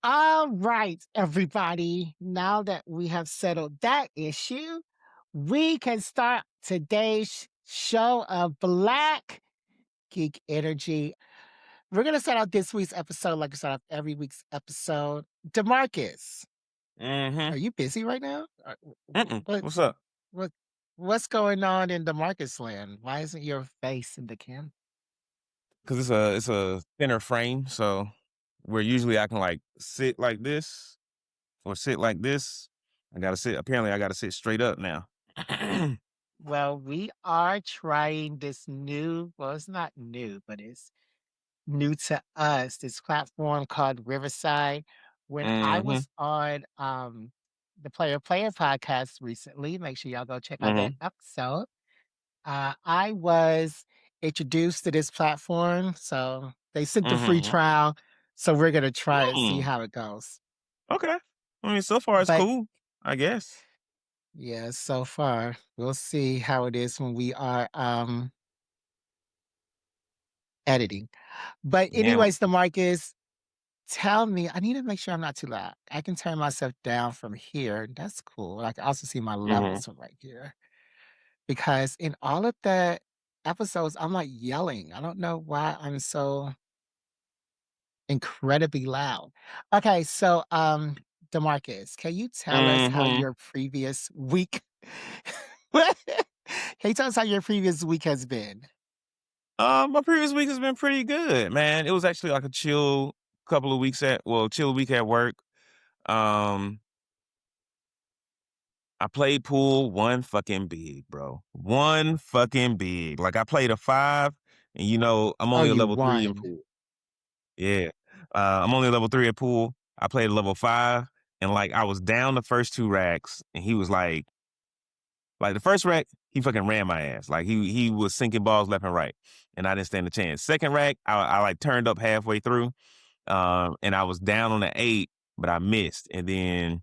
All right, everybody. Now that we have settled that issue, we can start today's show of Black Geek Energy. We're going to start out this week's episode like we start off every week's episode. DeMarcus, are Mm-hmm. you busy right now? What, What's up? what, what's going on in DeMarcus land? Why isn't your face in the camera? Because it's a thinner frame, so where usually I can like sit like this or sit like this. I gotta sit. Apparently, I gotta sit straight up now. Well, we are trying this well, it's not new, but it's new to us, this platform called Riverside. When I Mm-hmm. was on the Player podcast recently, make sure y'all go check out that Mm-hmm. episode. I was introduced to this platform, so they sent the free Mm-hmm. trial. So we're gonna try it, see Mm. how it goes. Okay. I mean, so far it's But cool, I guess. yeah, so far we'll see how it is when we are editing. But Yeah. anyways, the Marcus, tell me, I need to make sure I'm not too loud. I can turn myself down from here. That's cool. I can also see my Mm-hmm. levels from right here. Because in all of the episodes, I'm like yelling. I don't know why I'm so incredibly loud. Okay, so DeMarcus, can you tell us how Mm-hmm. your previous week can you tell us how your previous week has been? My previous week has been pretty good, man. It was actually like a chill couple of weeks chill week at work. Um, I played pool one fucking big, bro. One fucking big. Like I played a 5, and I'm Oh, only a you level 3 in won. pool. Yeah. I'm only a level 3 at pool. I played a level 5, and like I was down the first 2 racks, and he was like the first rack, he fucking ran my ass. Like he was sinking balls left and right, and I didn't stand a chance. Second rack, I like turned up halfway through, and I was down on the 8, but I missed, and then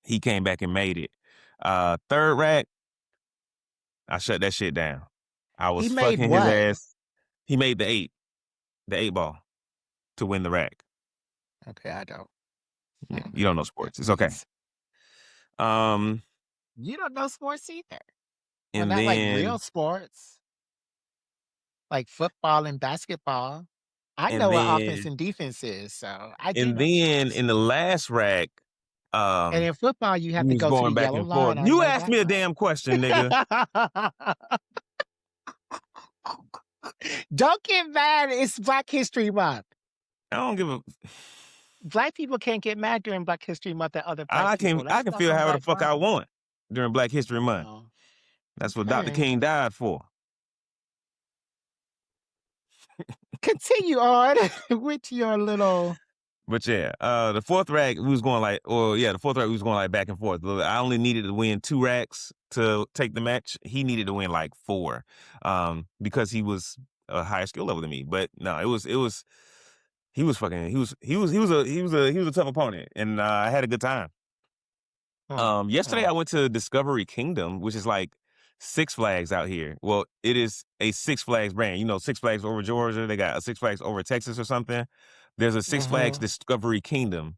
he came back and made it. Third rack, I shut that shit down. I He was made fucking his what? ass. He made the 8 ball to win the rack. Okay, I don't. I Yeah, don't know you don't know what that sports. It's okay. means. Um, You don't know sports either. Well, and not like real then sports, like football and basketball. I and know what offense then and defense is, so I do and know then sports. in the last rack, And um, in football, you have we to was go to the going back yellow and forth. line. I You know asked that me a much. damn question, nigga. Don't get mad. It's Black History Month. I don't give a. Black people can't get mad during Black History Month at other black I people. can I Let's can stuck feel on however the Black fuck I Friday. want during Black History Month. Oh, That's what Dr. okay. King died for. Continue on with your little. But yeah, the fourth rack we was going like, the fourth rack we was going like back and forth. I only needed to win 2 racks to take the match. He needed to win like 4, because he was a higher skill level than me. But no, he was fucking he was a tough opponent, and I had a good time. Oh, Yesterday oh. I went to Discovery Kingdom, which is like Six Flags out here. Well, it is a Six Flags brand. You know, Six Flags over Georgia. They got a Six Flags over Texas or something. There's a Six Flags Mm-hmm. Discovery Kingdom,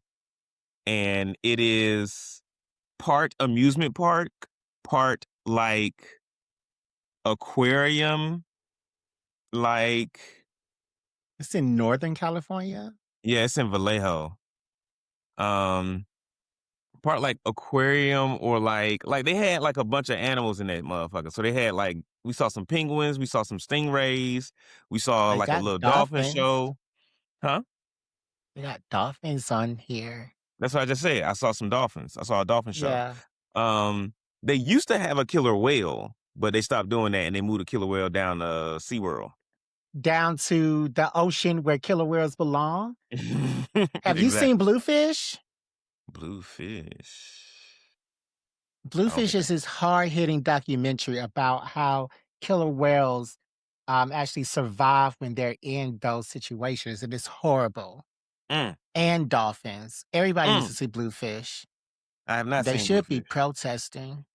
and it is part amusement park, part like aquarium, like It's in Northern California. yeah, it's in Vallejo. Um, Part like aquarium or like they had like a bunch of animals in that motherfucker. So they had like we saw some penguins, we saw some stingrays, we saw I like a got little dolphin dolphins. show. Huh? We got dolphins on here. That's what I just said. I saw some dolphins. I saw a dolphin show. Yeah. They used to have a killer whale, but they stopped doing that and they moved the killer whale down to SeaWorld. Down to the ocean where killer whales belong. Have you seen Exactly. Bluefish? Bluefish. I don't Bluefish think is this hard-hitting documentary about how killer whales actually survive when they're in those situations, and it's horrible. Mm, And dolphins. Everybody needs to mm. see Bluefish. I have not They seen should be Bluefish. protesting.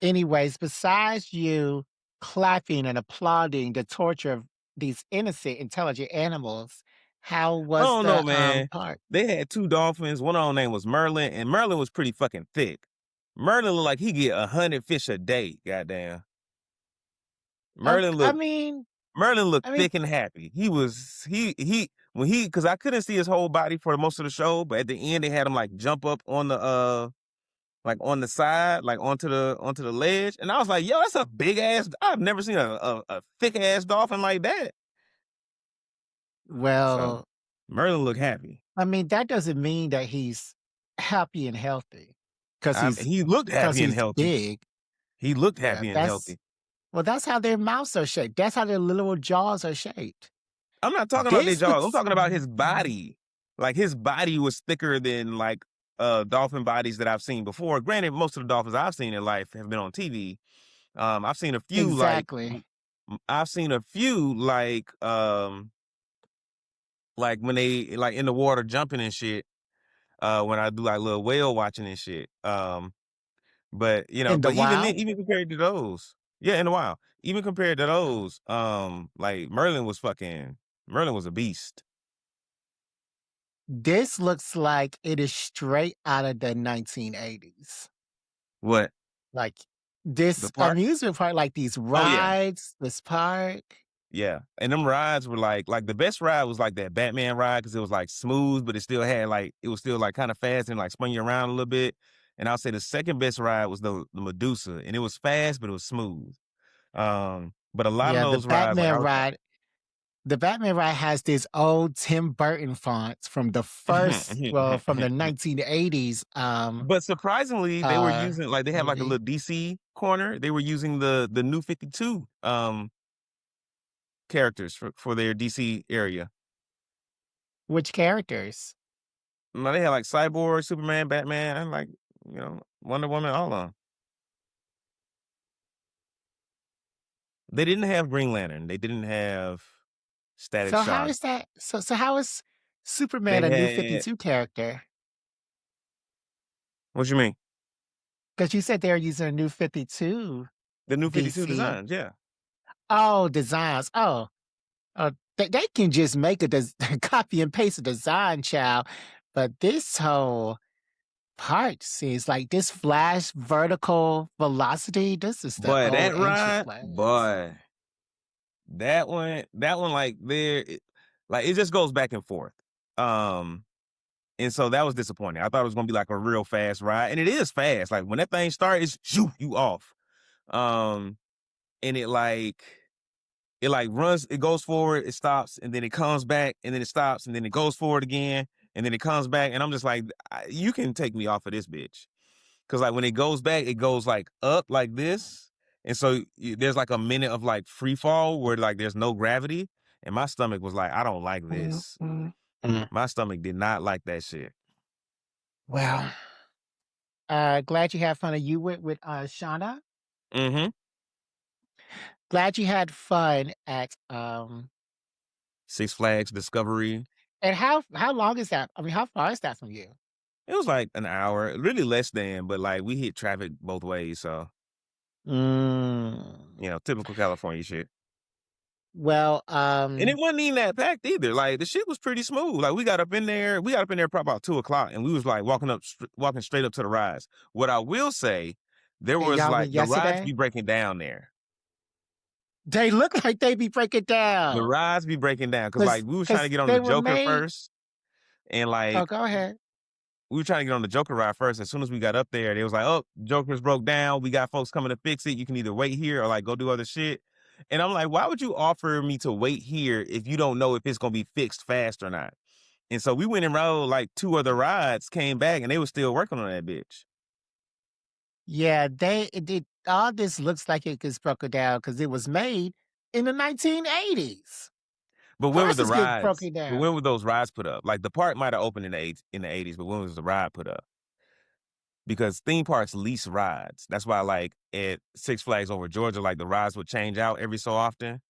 Anyways, besides you clapping and applauding the torture of these innocent, intelligent animals, How I was don't know, the, man. part? They had 2 dolphins, one of them name was Merlin, and Merlin was pretty fucking thick. Merlin looked like he get 100 fish a day, goddamn. Ok Merlin I looked mean Merlin looked I mean, thick and happy. He was he when he because I couldn't see his whole body for most of the show, but at the end they had him like jump up on the like on the side, like onto the ledge, and I was like, yo, that's a big ass. I've never seen a thick ass dolphin like that. So well, Merlin looked happy. I mean, that doesn't mean that he's happy and healthy, because He looked happy and he's healthy. big. He looked Yeah, happy and healthy. that's how their mouths are shaped. That's how their little jaws are shaped. I'm not talking about their This jaws. I'm looks talking about his body. Like his body was thicker than like dolphin bodies that I've seen before. Granted, most of the dolphins I've seen in life have been on TV. I've seen a few exactly. I've seen a few like when they like in the water jumping and shit. When I do like little whale watching and shit. But you know, In the but even then, wild? even compared to those, yeah, in a while, even compared to those, like Merlin was a beast. This looks like it is straight out of the 1980s. What Like, the this park? amusement park, like these Oh yeah, rides, this park. yeah. And them rides were like the best ride was like that Batman ride because it was like smooth, but it still had like it was still like kind of fast and like spun you around a little bit. And I'll say the second best ride was the Medusa, and it was fast, but it was smooth. But a lot of Yeah, those rides, like I was the Batman ride has this old Tim Burton fonts from the first from the 1980s, but surprisingly, they were uh, using like they have like a movie. little DC corner. They were using the new 52 characters for their DC area. Which characters? No, they had like Cyborg, Superman, Batman, and like Wonder Woman, all of them. They didn't have Green Lantern. They didn't have Static So how Shock. is that so how is Superman They a New had 52 character? what you mean? Because you said they're using a New 52 The new 52 DC. designs, yeah. Oh, designs. Oh, they can just make a copy and paste a design, child. But this whole part seems like this flash vertical velocity. This is the But old that ancient ride, flash. boy, that one, like like it just goes back and forth. Um, and so that was disappointing. I thought it was gonna be like a real fast ride, and it is fast. Like when that thing starts, it's shoo you off. Um, and it like runs, it goes forward, it stops, and then it comes back, and then it stops, and then it goes forward again, and then it comes back, and I'm just like, you can take me off of this bitch, because like when it goes back, it goes like up like this, and so there's like a minute of like free fall where like there's no gravity, and my stomach was like, I don't like Mm, this. mm, mm. My stomach did not like that shit. Well, glad you had fun. You went with Shauna. Mm-hmm. Glad you had fun at Six Flags Discovery. and how long is that? I mean, how far is that from you? It was like an hour, really less than, but like we hit traffic both ways, so Mm. typical California shit. Well, And it wasn't even that packed either. Like the shit was pretty smooth. Like we got up in there probably about 2 o'clock, and we was like walking straight up to the rides. What I will say, there and was y'all like went the rides yesterday? be breaking down there. They look like they be breaking The down rides be breaking down because like we was trying to because get on the they were Joker made. first, and Oh, like go ahead. we were trying to get on the Joker ride first. As soon as we got up there, they was like, "Oh, Joker's broke down. We got folks coming to fix it. You can either wait here or like go do other shit." And I'm like, "Why would you offer me to wait here if you don't know if it's gonna be fixed fast or not?" And so we went and rode like 2 other rides, came back, and they were still working on that bitch. Yeah, all this looks like it gets broken down because it was made in the 1980s. But Of when was course the it's getting rides? broken But down. when were those rides put up? Like the park might have opened in the 80s, but when was the ride put up? Because theme parks lease rides. That's why like at Six Flags over Georgia, like the rides would change out every so often.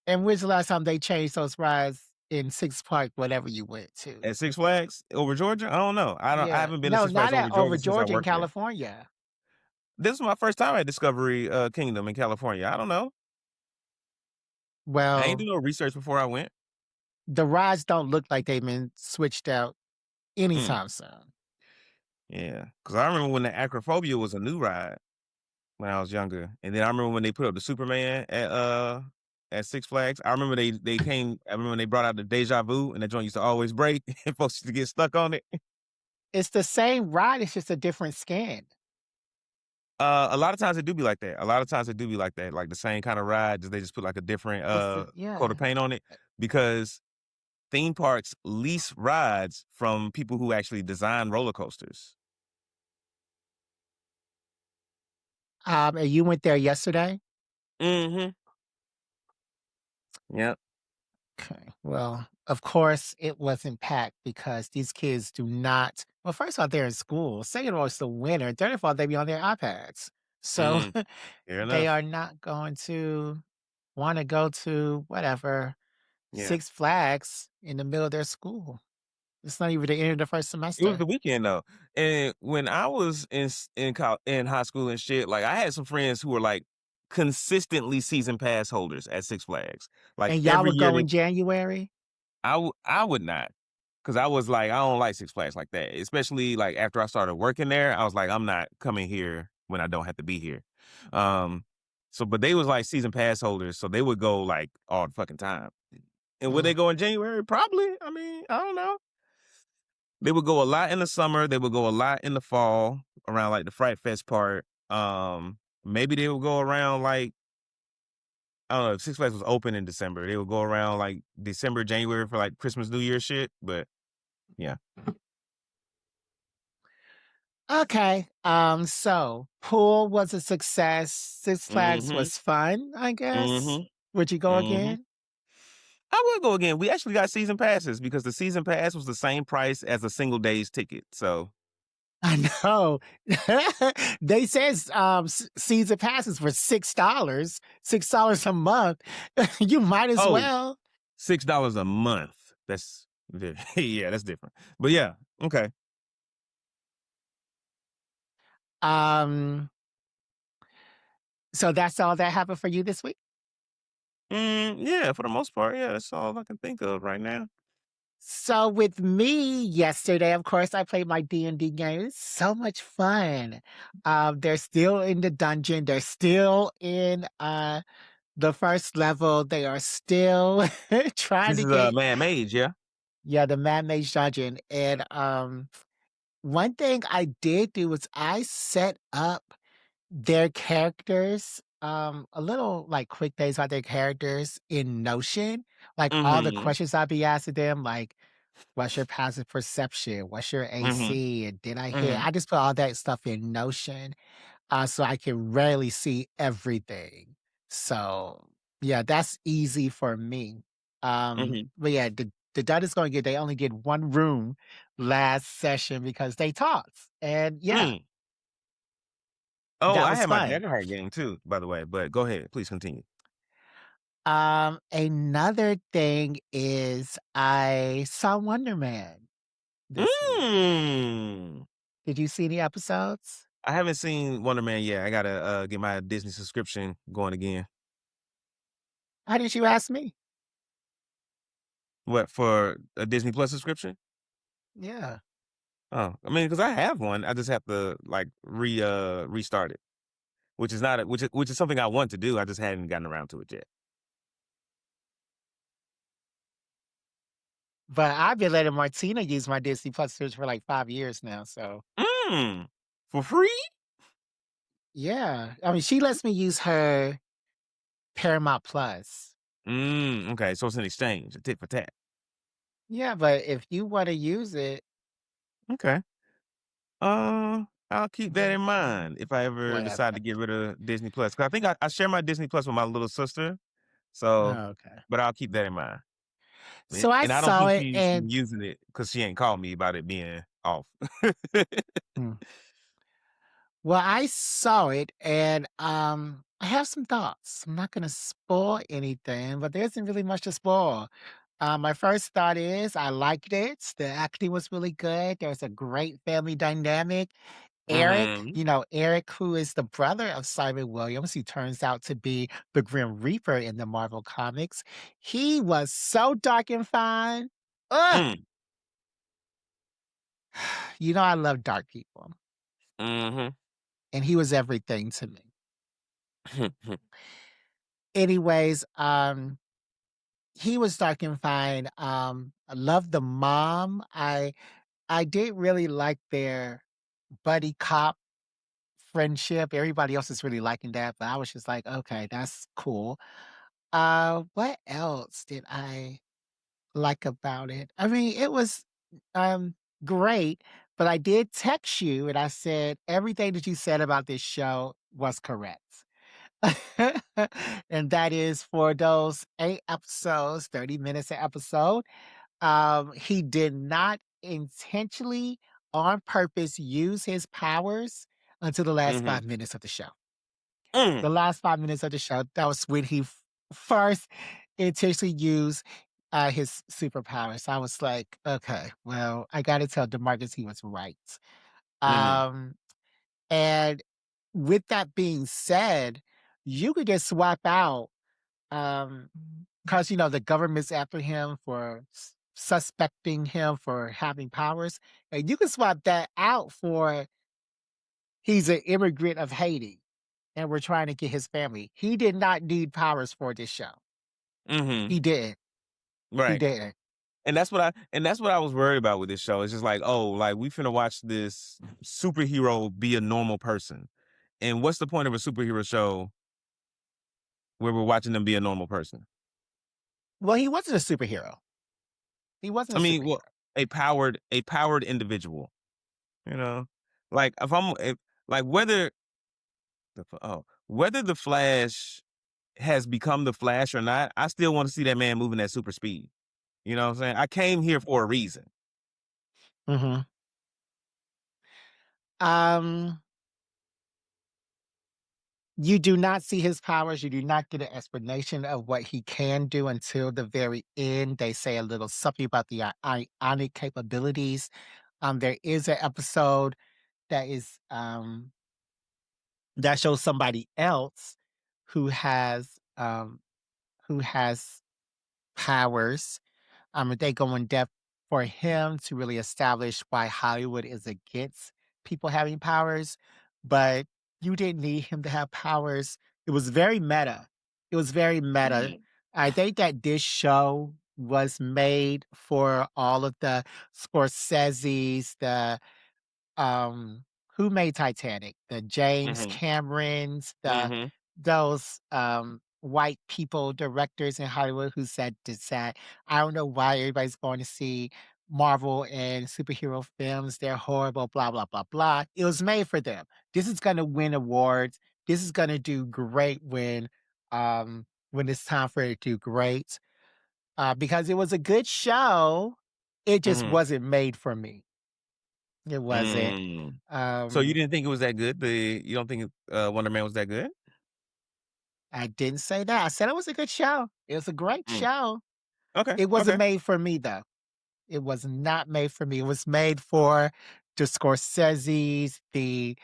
And when's the last time they changed those rides in Six Park, whatever you went to? At Six Flags over Georgia, I don't know. I Yeah. haven't been to No, Six Flags not over at over Georgia since I Georgia in worked there. California. This is my first time at Discovery Kingdom in California. I don't know. I ain't do Well, no research before I went. The rides don't look like they've been switched out Mm, anytime soon. yeah, because I remember when the Acrophobia was a new ride when I was younger, and then I remember when they put up the Superman at Six Flags. I remember they came. I remember when they brought out the Deja Vu, and that joint used to always break, and folks used to get stuck on it. It's the same ride, it's just a different skin. A lot of times it do be like that. A lot of times it do be like that, like the same kind of ride, just they just put like a different It's the coat of yeah. paint on it because theme parks lease rides from people who actually design roller coasters. And you went there yesterday? Mhm. Yep. Okay. Well, of course, it wasn't packed because these kids do not. Well, first of all, they're in school. Second of all, it's the winter. Third of all, they be on their iPads. So Mm. Fair they enough. are not going to want to go to whatever Yeah. Six Flags in the middle of their school. It's not even the end of the first It was semester. the weekend though, and when I was in high school and shit, like I had some friends who were like consistently season pass holders at Six Flags. Like And y'all every would year go they in January? I would not, cause I was like, I don't like Six Flags like that, especially, like, after I started working there, I was like, "I'm not coming here when I don't have to be here." Um, so but they was, like, season pass holders, so they would go, like, all the fucking time. And would they Mm. go in January? Probably, I mean, I don't know. They would go a lot in the summer, they would go a lot in the fall around, like, the Fright Fest part. Maybe they would go around, like I don't know, if Six Flags was open in December, they would go around, like, December, January for, like, Christmas, New Year shit, but yeah. Okay. So pool was a success. Six Flags Mhm. was fun, I guess. Mhm. Would you go Mhm. again? I would go again. We actually got season passes because the season pass was the same price as a single day's ticket. So, I know. They says season passes were $6 a month. You might as oh, well. $6 a month. That's yeah, that's different. But yeah, okay. Um, so that's all that happened for you this week? Yeah, for the most part, yeah, that's all I can think of right now. So with me yesterday, of course, I played my D&D game. It's so much fun. They're still in the dungeon. They're still in the first level. They are still trying This to is get Man Mage, yeah. yeah, the man-made dungeon. And one thing I did do was I set up their characters, a little like quick things about their characters in Notion. Like all the Mhm. questions I'd be asking them, like what's your passive perception? What's your Mhm. AC? And did I hit? Mhm. I just put all that stuff in Notion, so I can rarely see everything. So yeah, that's easy for me. Mhm. But yeah, the dud is going to get. They only get one room last session because they talked, and yeah, Mm. Oh, that I was had my fun. Daggerheart game too, by the way, but go ahead. Please continue. Another thing is I saw Wonder Man this week. Mm. Did you see the episodes? I haven't seen Wonder Man yet. I gotta get my Disney subscription going again. Why didn't you ask me? What, for a Disney Plus subscription? Yeah. Oh, I mean, because I have one. I just have to like restart it, which is not which is something I want to do. I just hadn't gotten around to it yet. But I've been letting Martina use my Disney Plus search for like 5 years now, so Mm. For free? yeah. I mean, she lets me use her Paramount Plus. Okay, so it's an exchange, a tit for tat. Yeah, but if you wanna use it Okay. I'll keep that in mind if I ever decide whatever. to get rid of Disney Plus. 'Cause I think I share my Disney Plus with my little sister. So, Oh, okay. but I'll keep that in mind. So I And I don't saw think it she's and using it because she ain't called me about it being off. hmm. Well, I saw it and, I have some thoughts. I'm not gonna spoil anything, but there isn't really much to spoil. My first thought is I liked it. The acting was really good. There was a great family dynamic. Eric, Mhm. Eric, who is the brother of Simon Williams, who turns out to be the Grim Reaper in the Marvel Comics, he was so dark and fine. Ugh! Mm. I love dark people, Mhm. and he was everything to me. Anyways, he was dark and fine. I love the mom. I did really like their buddy cop friendship. Everybody else is really liking that, but I was just like, okay, that's cool. What else did I like about it? I mean, it was um great, but I did text you and I said everything that you said about this show was correct. And that is for those 8 episodes, 30 minutes an episode. He did not intentionally, on purpose, use his powers until the last Mhm. 5 minutes of the show. Mm. The last 5 minutes of the show, that was when he first intentionally used his superpowers. I was like, okay, well, I got to tell Demarcus he was right. Mhm. Um, and with that being said, you could just swap out um, because the government's after him for suspecting him for having powers, and you can swap that out for he's an immigrant of Haiti, and we're trying to get his family. He did not need powers for this show. Mhm. He didn't. He Right. didn't. And that's what I was worried about with this show. It's just like, oh, like we finna watch this superhero be a normal person. And what's the point of a superhero show where we're watching them be a normal person? Well, he wasn't a superhero. He wasn't I a mean, well, superhero. a powered individual, you know? Like if like whether the Flash has become the Flash or not, I still want to see that man moving at super speed. You know what I'm saying? I came here for a reason. Hmm. Um, you do not see his powers. You do not get an explanation of what he can do until the very end. They say a little something about the ionic capabilities. There is an episode that is that shows somebody else who has um who has powers. They go in depth for him to really establish why Hollywood is against people having powers, but you didn't need him to have powers. It was very meta. It was very meta. Mm. I think that this show was made for all of the Scorsese's, the um, who made Titanic? The James Mhm. Camerons, Mhm. those white people directors in Hollywood who said that I don't know why everybody's going to see Marvel and superhero films. They're horrible, blah, blah, blah, blah. It was made for them. This is gonna win awards. This is gonna do great when it's time for it to do great. Because it was a good show. It just Mhm. wasn't made for me. It wasn't. Mm. So you Um, didn't think it was that good? You don't think Wonder Man was that good? I didn't say that. I said it was a good show. It was a great Mm. show. Okay. It wasn't Okay. made for me though. It was not made for me. It was made for the Scorseses, the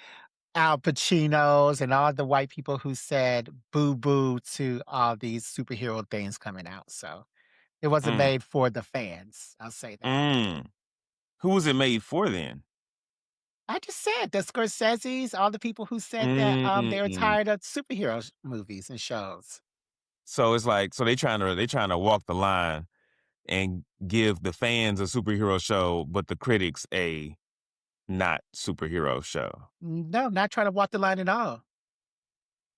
Al Pacinos, and all the white people who said boo boo to all these superhero things coming out. So it wasn't Mm. made for the fans. I'll say that. Mm. Who was it made for then? I just said the Scorseses, all the people who said that they were Mm. tired of superhero movies and shows. So it's like they trying to walk the line and give the fans a superhero show, but the critics a not superhero show. No, not trying to walk the line at all.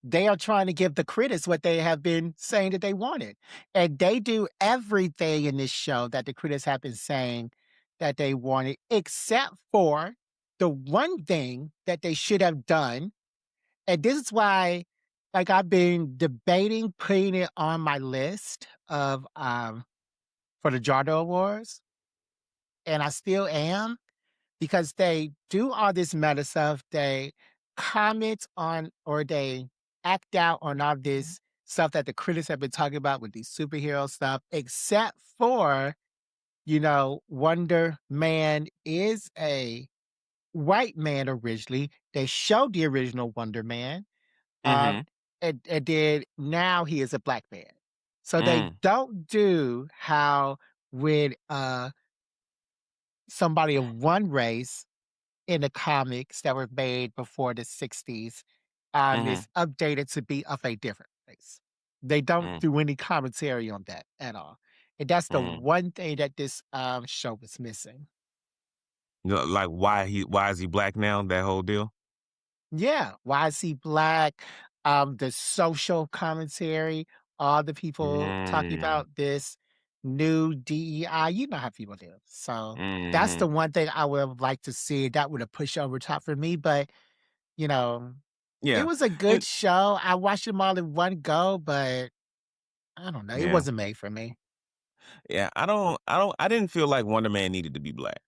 They are trying to give the critics what they have been saying that they wanted. And they do everything in this show that the critics have been saying that they wanted, except for the one thing that they should have done. And this is why, like, I've been debating putting it on my list of for the Jardo Awards, and I still am because they do all this meta stuff. They comment on or they act out on all this stuff that the critics have been talking about with these superhero stuff, except for, Wonder Man is a white man originally. They showed the original Wonder Man, um, Mhm. and then now he is a black man. So they Mm. don't do how when, somebody of one race in the comics that were made before the '60s, Mhm. is updated to be of a different race. They don't Mm. do any commentary on that at all, and that's the Mm. one thing that this, show was missing. You know, like, why is he black now, that whole deal? Yeah, why is he black? The social commentary, all the people talking Mm. about this new DEI, you know how people do. So that's the Mhm. one thing I would have liked to see. That would have pushed over top for me. But you know, it Yeah. was a good And show. I watched them all in one go, but I don't know. It yeah. wasn't made for me. Yeah, I didn't feel like Wonder Man needed to be black,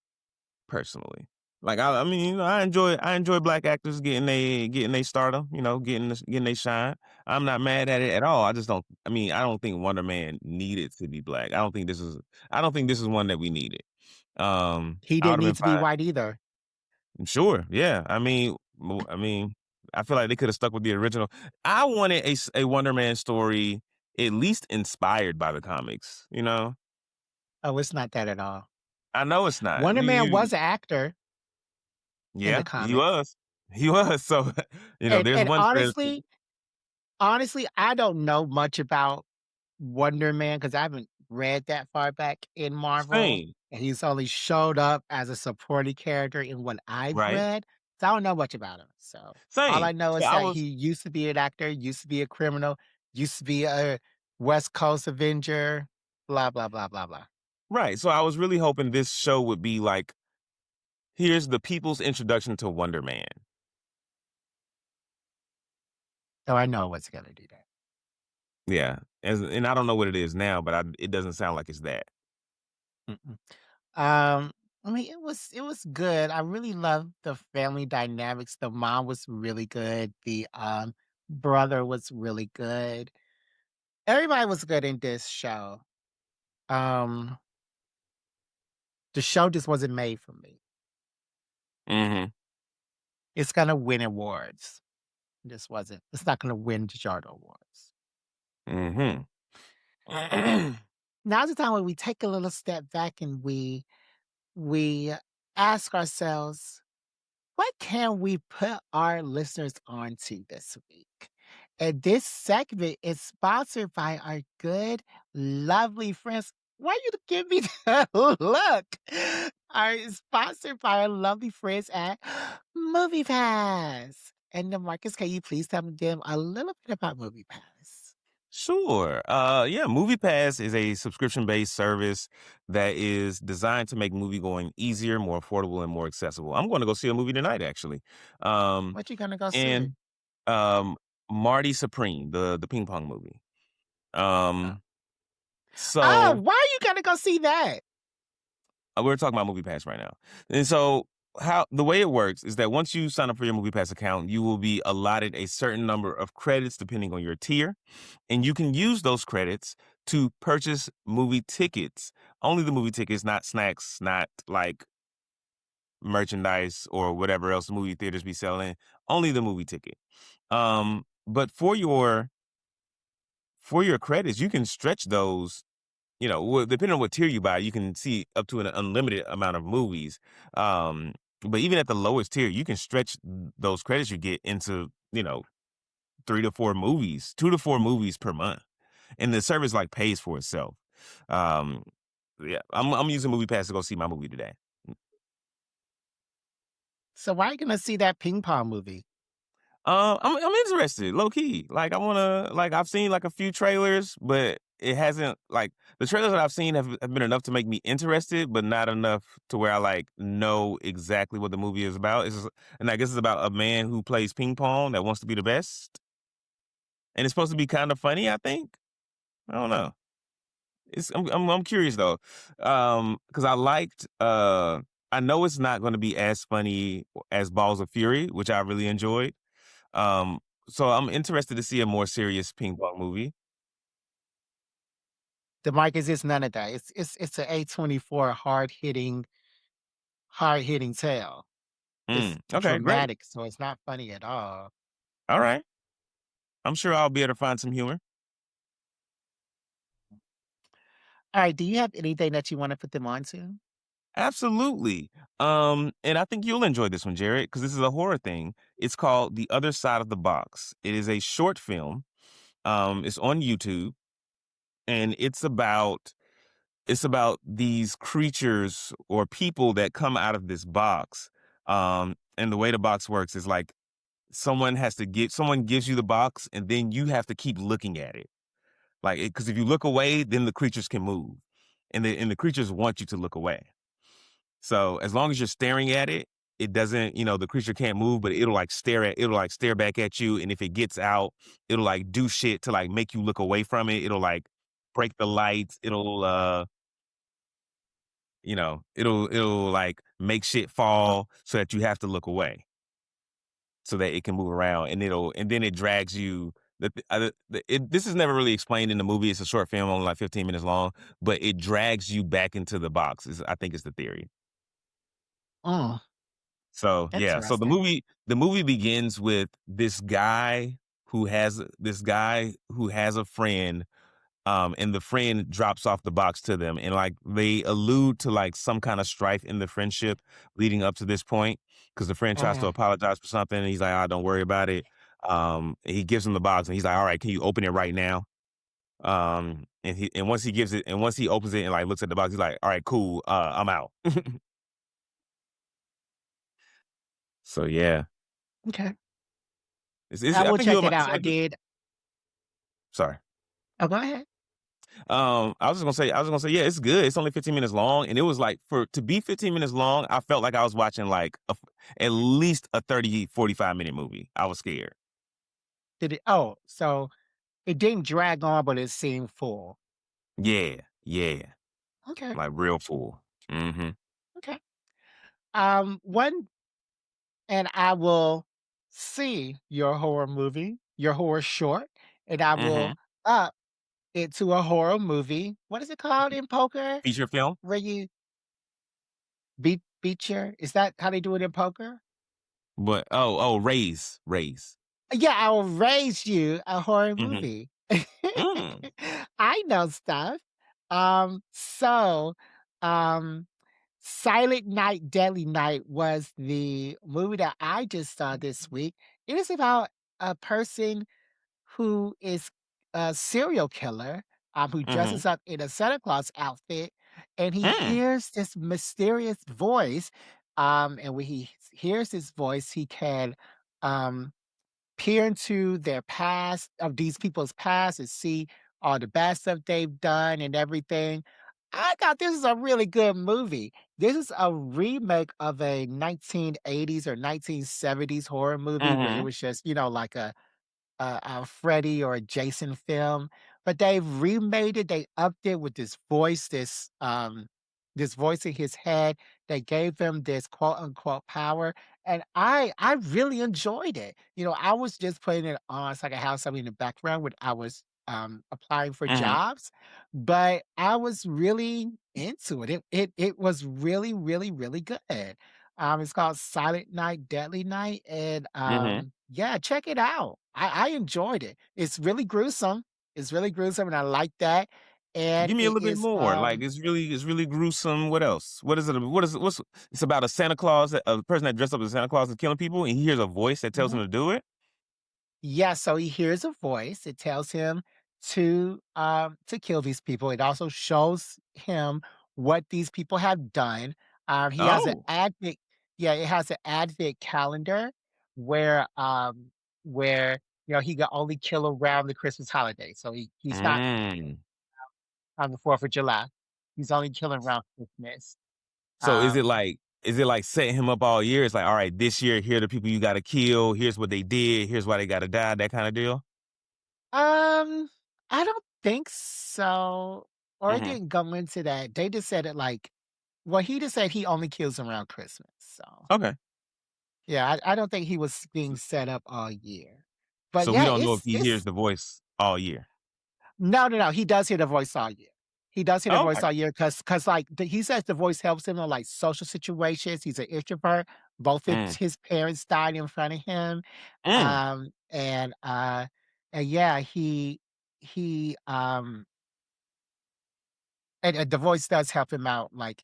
personally. Like, I mean, you know, I enjoy black actors getting they stardom, you know, getting they shine. I'm not mad at it at all. I just don't I mean, I don't think Wonder Man needed to be black. I don't think this is one that we needed. He I didn't would've been need to be fine. white either. Sure, yeah. I mean, I feel like they coulda stuck with the original. I wanted a Wonder Man story at least inspired by the comics, you know? Oh, it's not that at all. I know it's not. Wonder Man You was an actor in the yeah, he comics. was. He was, so, you know, there's And one thread. honestly, I don't know much about Wonder Man because I haven't read that far back in Marvel, Same, and he's only showed up as a supporting character in what I've right? read, so I don't know much about him. So all I Same. know So is I that was he used to be an actor, used to be a criminal, used to be a West Coast Avenger, blah blah blah blah blah. right, so I was really hoping this show would be like, here's the people's introduction to Wonder Man. So I know what's gonna do that. Yeah, and I don't know what it is now, but it doesn't sound like it's that. Mm-mm. Um, I mean, it was good. I really loved the family dynamics. The mom was really good. The brother was really good. Everybody was good in this show. Um, the show just wasn't made for me. Mhm, It's gonna win awards. This wasn't. It's not gonna win the Jardo Awards. mhm. Now's the time when we take a little step back and we ask ourselves, what can we put our listeners onto this week? And this segment is sponsored by our good, lovely friends. Why you give me that look? Are sponsored by our lovely friends at Movie Pass. And the Marcus, can you please tell them a little bit about Movie Pass? Sure. Yeah, MoviePass is a subscription-based service that is designed to make movie going easier, more affordable, and more accessible. I'm going to go see a movie tonight, actually. Um, What you gonna go see? and um, Marty Supreme, the ping pong movie. Oh, Um, oh, so why are you gonna go see that? we're talking about MoviePass right now, and so how the way it works is that once you sign up for your MoviePass account, you will be allotted a certain number of credits depending on your tier. And you can use those credits to purchase movie tickets. Only the movie tickets, not snacks, not like merchandise or whatever else movie theaters be selling. Only the movie ticket. But for your credits, you can stretch those. You know, depending on what tier you buy, you can see up to an unlimited amount of movies. Um, but even at the lowest tier, you can stretch those credits you get into, you know, 3 to 4 movies, 2 to 4 movies per month, and the service like pays for itself. Um, yeah, I'm using MoviePass to go see my movie today. So why are you gonna see that ping pong movie? I'm interested, low key. Like I wanna like I've seen like a few trailers, but it hasn't like the trailers that I've seen have been enough to make me interested, but not enough to where I like know exactly what the movie is about. And I guess it's about a man who plays ping pong that wants to be the best, and it's supposed to be kind of funny. I think I don't know. I'm curious though, because I know it's not going to be as funny as Balls of Fury, which I really enjoyed. Um, so I'm interested to see a more serious ping pong movie. The Marcus is none of that. It's a A24 hard hitting tale. It's Okay, great. dramatic, so it's not funny at all. All right. I'm sure I'll be able to find some humor. Alright, do you have anything that you wanna put them on to? Absolutely. And I think you'll enjoy this one, Jared, because this is a horror thing. It's called The Other Side of the Box. It is a short film. It's on YouTube, and it's about these creatures or people that come out of this box. And the way the box works is like someone gives you the box, and then you have to keep looking at it. Like, because if you look away, then the creatures can move, and the creatures want you to look away. So as long as you're staring at it, it doesn't, the creature can't move, but it'll like stare back at you. And if it gets out, it'll like do shit to like make you look away from it. It'll like break the lights. It'll like make shit fall so that you have to look away so that it can move around, and then it drags you. This is never really explained in the movie. It's a short film, only like 15 minutes long, but it drags you back into the box. I think it's the theory. Mm, So, yeah, so the interesting. movie the movie begins with this guy who has a friend, and the friend drops off the box to them, and, like, they allude to, like, some kinda strife in the friendship leading up to this point, because the friend tries to Mhm. apologize for something, and he's like, "Ah, don't worry about it." And he gives him the box, and he's like, "Alright, can you open it right now?" And once he opens it and, like, looks at the box, he's like, "Alright, cool, I'm out." So, yeah. Okay. It's I I will think check you'll it out. it's I a good did. sorry. Oh, go ahead. I was just gonna say, yeah, it's good. It's only 15 minutes long, and it was like for to be 15 minutes long, I felt like I was watching like at least a 30, 45 minute movie. I was scared. Did it so it didn't drag on, but it seemed full. Yeah, yeah, Okay, like real full. Mm-hmm. okay. One and I will see your horror movie, your horror short, and I will Mm-hmm. up it to a horror movie. What is it called in poker? Feature film, Where you beat your is that how they do it in poker? but raise. Yeah, I will raise you a horror Mm-hmm. movie. Mm. I know stuff. So, um, Silent Night, Deadly Night was the movie that I just saw this week. It is about a person who is a serial killer, who Mm-hmm. dresses up in a Santa Claus outfit, and he Mm. hears this mysterious voice. And when he hears this voice, he can um peer into their past of these people's past and see all the bad stuff they've done and everything. I thought this is a really good movie. This is a remake of a 1980s or 1970s horror movie where it Mm-hmm. was just, like a Freddy or a Jason film, but they've remade it, they upped it with this voice in his head that gave him this quote unquote power. And I really enjoyed it. I was just putting it on so I could have something in the background when I was applying for Mm-hmm. jobs, but I was really into it. It was really, really, really good. It's called Silent Night, Deadly Night, and, Mm-hmm. yeah, check it out. I enjoyed it. It's really gruesome. It's really gruesome, and I like that, and Give me a it little bit is, more. Like it's really gruesome. What else? What is it? What's it's about a Santa Claus, a person that dressed up as Santa Claus is killing people, and he hears a voice that tells him mhm. to do it. Yeah, so he hears a voice. It tells him to kill these people. It also shows him what these people have done. He has an Oh. advent Yeah, it has an advent calendar where, he can only kill around the Christmas holiday. So he's not Mm. on the 4th of July. He's only killing around Christmas. So Um is it like setting him up all year? It's like, all right, this year, here are the people you gotta kill, here's what they did, here's why they gotta die, that kind of deal? Um, I don't think so, or it Mhm. didn't go into that. They just said it he just said he only kills around Christmas, so, Okay. yeah, I don't think he was being set up all year. But So we yeah, don't know if he hears it's the voice all year. no, no, no, he does hear the voice all year. He does hear the voice Okay. all year because like he says the voice helps him in like social situations. He's an introvert. Both Mm. his parents died in front of him. Mm. Um, and uh, and yeah, he and the voice does help him out, like,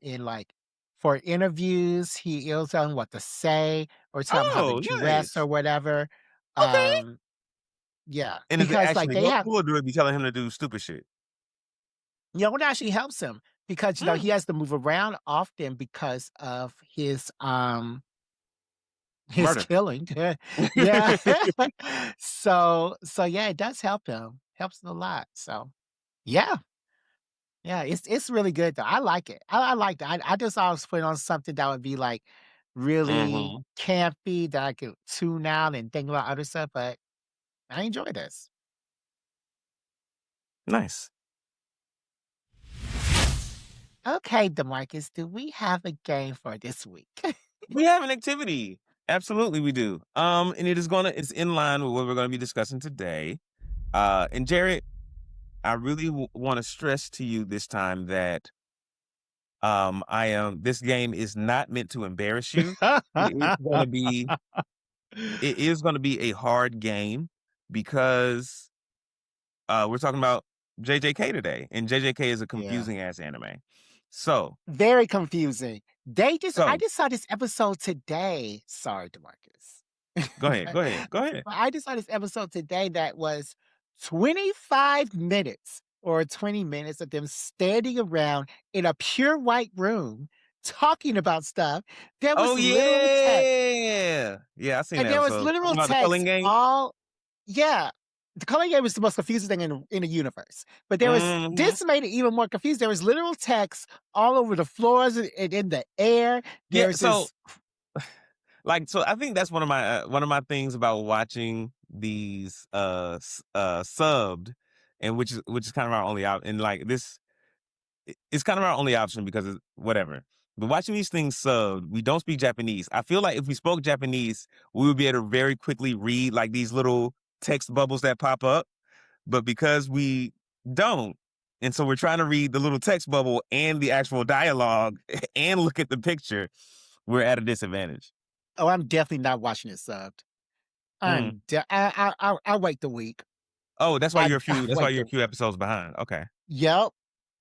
in, like for interviews, he'll tell him what to say or tell him how to Oh, dress or nice. whatever. Okay. Um, yeah, And is it because, like, actually they have helpful, or do it be telling him to do stupid shit? it actually helps him because, Mm. he has to move around often because of his Murder. killing. Yeah. So, yeah, it does help him. Helps him a lot, so, yeah. Yeah, it's really good though. I like it. I like that. I just always put on something that would be like really Mhm. campy that I could tune out and think about other stuff, but I enjoy this. Nice. Okay, Demarcus, do we have a game for this week? We have an activity. Absolutely, we do. And it's in line with what we're gonna be discussing today. And Jared, I really want to stress to you this time that I am. This game is not meant to embarrass you. It is gonna be. It is gonna be a hard game because we're talking about JJK today, and JJK is a Yeah. confusing ass anime. So, Very confusing. I so just saw this episode today. Sorry, Demarcus. go ahead, go ahead, go ahead. I just saw this episode today that was 25 minutes or 20 minutes of them standing around in a pure white room talking about stuff. There Oh was literal text, yeah, yeah. I seen and that there was episode. Talking literal about the culling text game. all yeah. The color game was the most confusing thing in the universe. But Hmm. this made it even more confused. There was literal text all over the floors and in the air. Yeah. There's So, this so I think that's one of my things about watching these subbed, and which is kind of our only out, and like this it's kind of our only option because it's whatever. But watching these things subbed, we don't speak Japanese. I feel like if we spoke Japanese, we would be able to very quickly read like these little text bubbles that pop up. But because we don't, and so we're trying to read the little text bubble and the actual dialogue and look at the picture, we're at a disadvantage. oh, I'm definitely not watching it subbed. Mm. I'll wait the week. Oh, I'll that's why wait you're the a few episodes behind. Okay. Yep.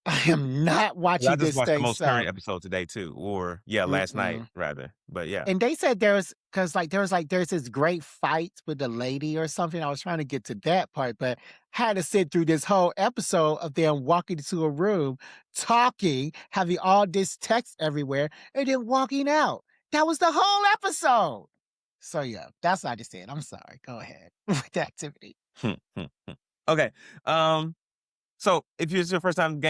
I am not 'Cause I watching just this watched the thing most current subbed. episode today too, or yeah, last night Mm-mm. rather. But yeah. And they said there's this great fight with the lady or something. I was trying to get to that part, but had to sit through this whole episode of them walking into a room, talking, having all this text everywhere, and then walking out. That was the whole episode. So yeah, that's what I just said. I'm sorry. Go ahead with the activity. Hmm, hmm, hmm. Okay. Um, so if it's your first time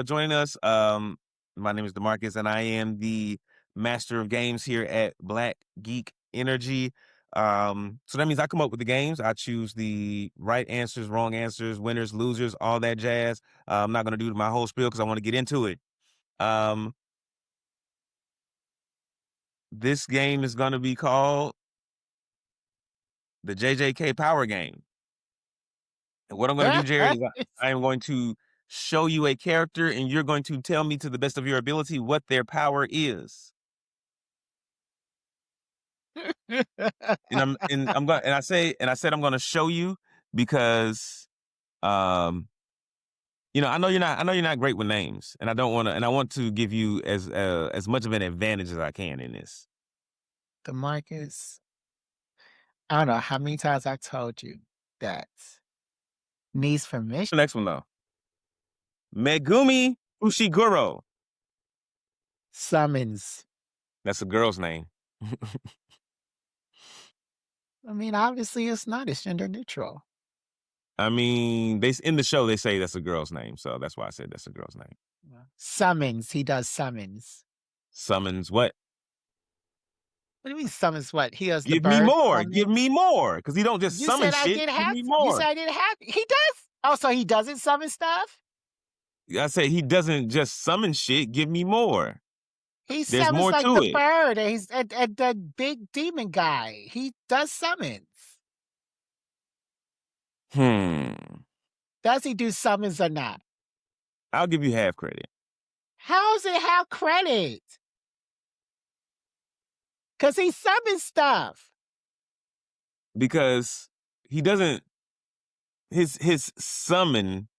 joining us, my name is Demarcus, and I am the master of games here at Black Geek Energy. So that means I come up with the games. I choose the right answers, wrong answers, winners, losers, all that jazz. I'm not going to do my whole spiel because I want to get into it. Um, this game is going to be called the JJK Power Game. And what I'm going to do, Jared, is I am going to show you a character, and you're going to tell me to the best of your ability what their power is. And I said I'm going to show you because I know you're not great with names, and I want to give you as much of an advantage as I can in this. Demarcus, I don't know how many times I told you that needs permission. The next one though, Megumi Ushiguro. Summons. That's a girl's name. I mean, obviously it's not. It's gender neutral. I mean, in the show they say that's a girl's name, so that's why I said that's a girl's name. Summons. He does summons. Summons what? What do you mean summons what? He has the Give me bird more. Give summon. me more. Because he don't just You summon said I shit. didn't Give have me you more. said I didn't have he does? Oh, so he doesn't summon stuff? I said he doesn't just summon shit. Give me more. He There's summons more like to the it. bird and he's and the big demon guy. He does summons. Hmm. Does he do summons or not? I'll give you half credit. How does it have credit? Because he summons stuff. Because he doesn't his summon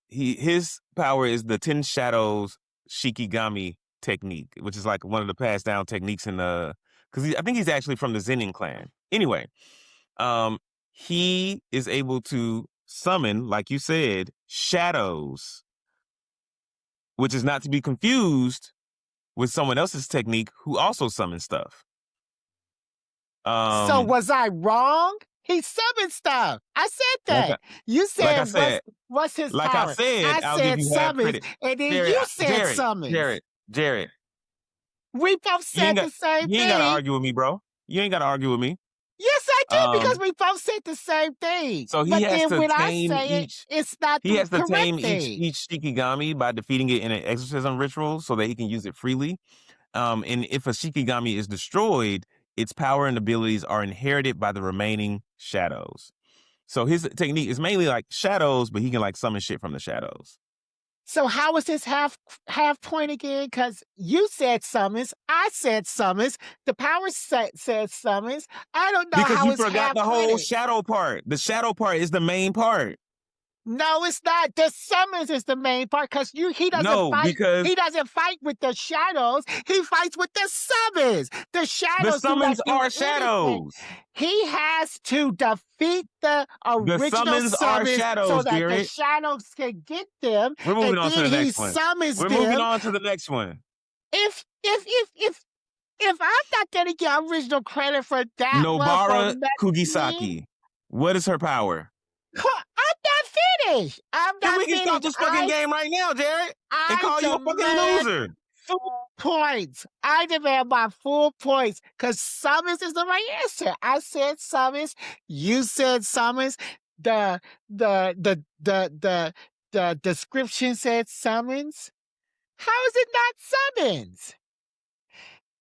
his power is the 10 shadows shikigami technique, which is like one of the passed down techniques in the because I think he's actually from the Zenin clan. Anyway, he is able to summon, like you said, shadows, which is not to be confused with someone else's technique who also summons stuff. So was I wrong? He summoned stuff. I said Like that. You like I said said, what's his like I power? said, I I'll give said you half summons, credit. and then Jared, you said summons. Jared, We both said the same you ain't gotta thing. argue with me, bro. You ain't gotta argue with me. Yes, I do, because Um, we both said the same thing. so But then when I say it, it's not he the has to correct tame thing. each shikigami by defeating it in an exorcism ritual so that he can use it freely. And if a shikigami is destroyed, its power and abilities are inherited by the remaining shadows. So his technique is mainly like shadows, but he can like summon shit from the shadows. So how was this half point again? Because you said summons, I said summons, the power set said summons. I don't know Because how you it's forgot half the whole credit. shadow part. The shadow part is the main part. No, it's not. The summons is the main part because he doesn't No, fight. because He doesn't fight with the shadows. He fights with the summons. The the shadows do not summons do are anything. shadows. He has to defeat the The original summons are summons so shadows, that the Jared. shadows can get them, We're moving and on to then the he next one. summons We're moving them. on to the next one. If I'm not gonna get original credit for that one for Nobara me, Kugisaki. What is her power? I'm not finished. I'm Then not we can stop finished. this fucking game right now, Jared, and I call you a fucking demand loser. full points. I demand my full points because summons is the right answer. I said summons. You said summons. The the the the the the description said summons. How is it not summons?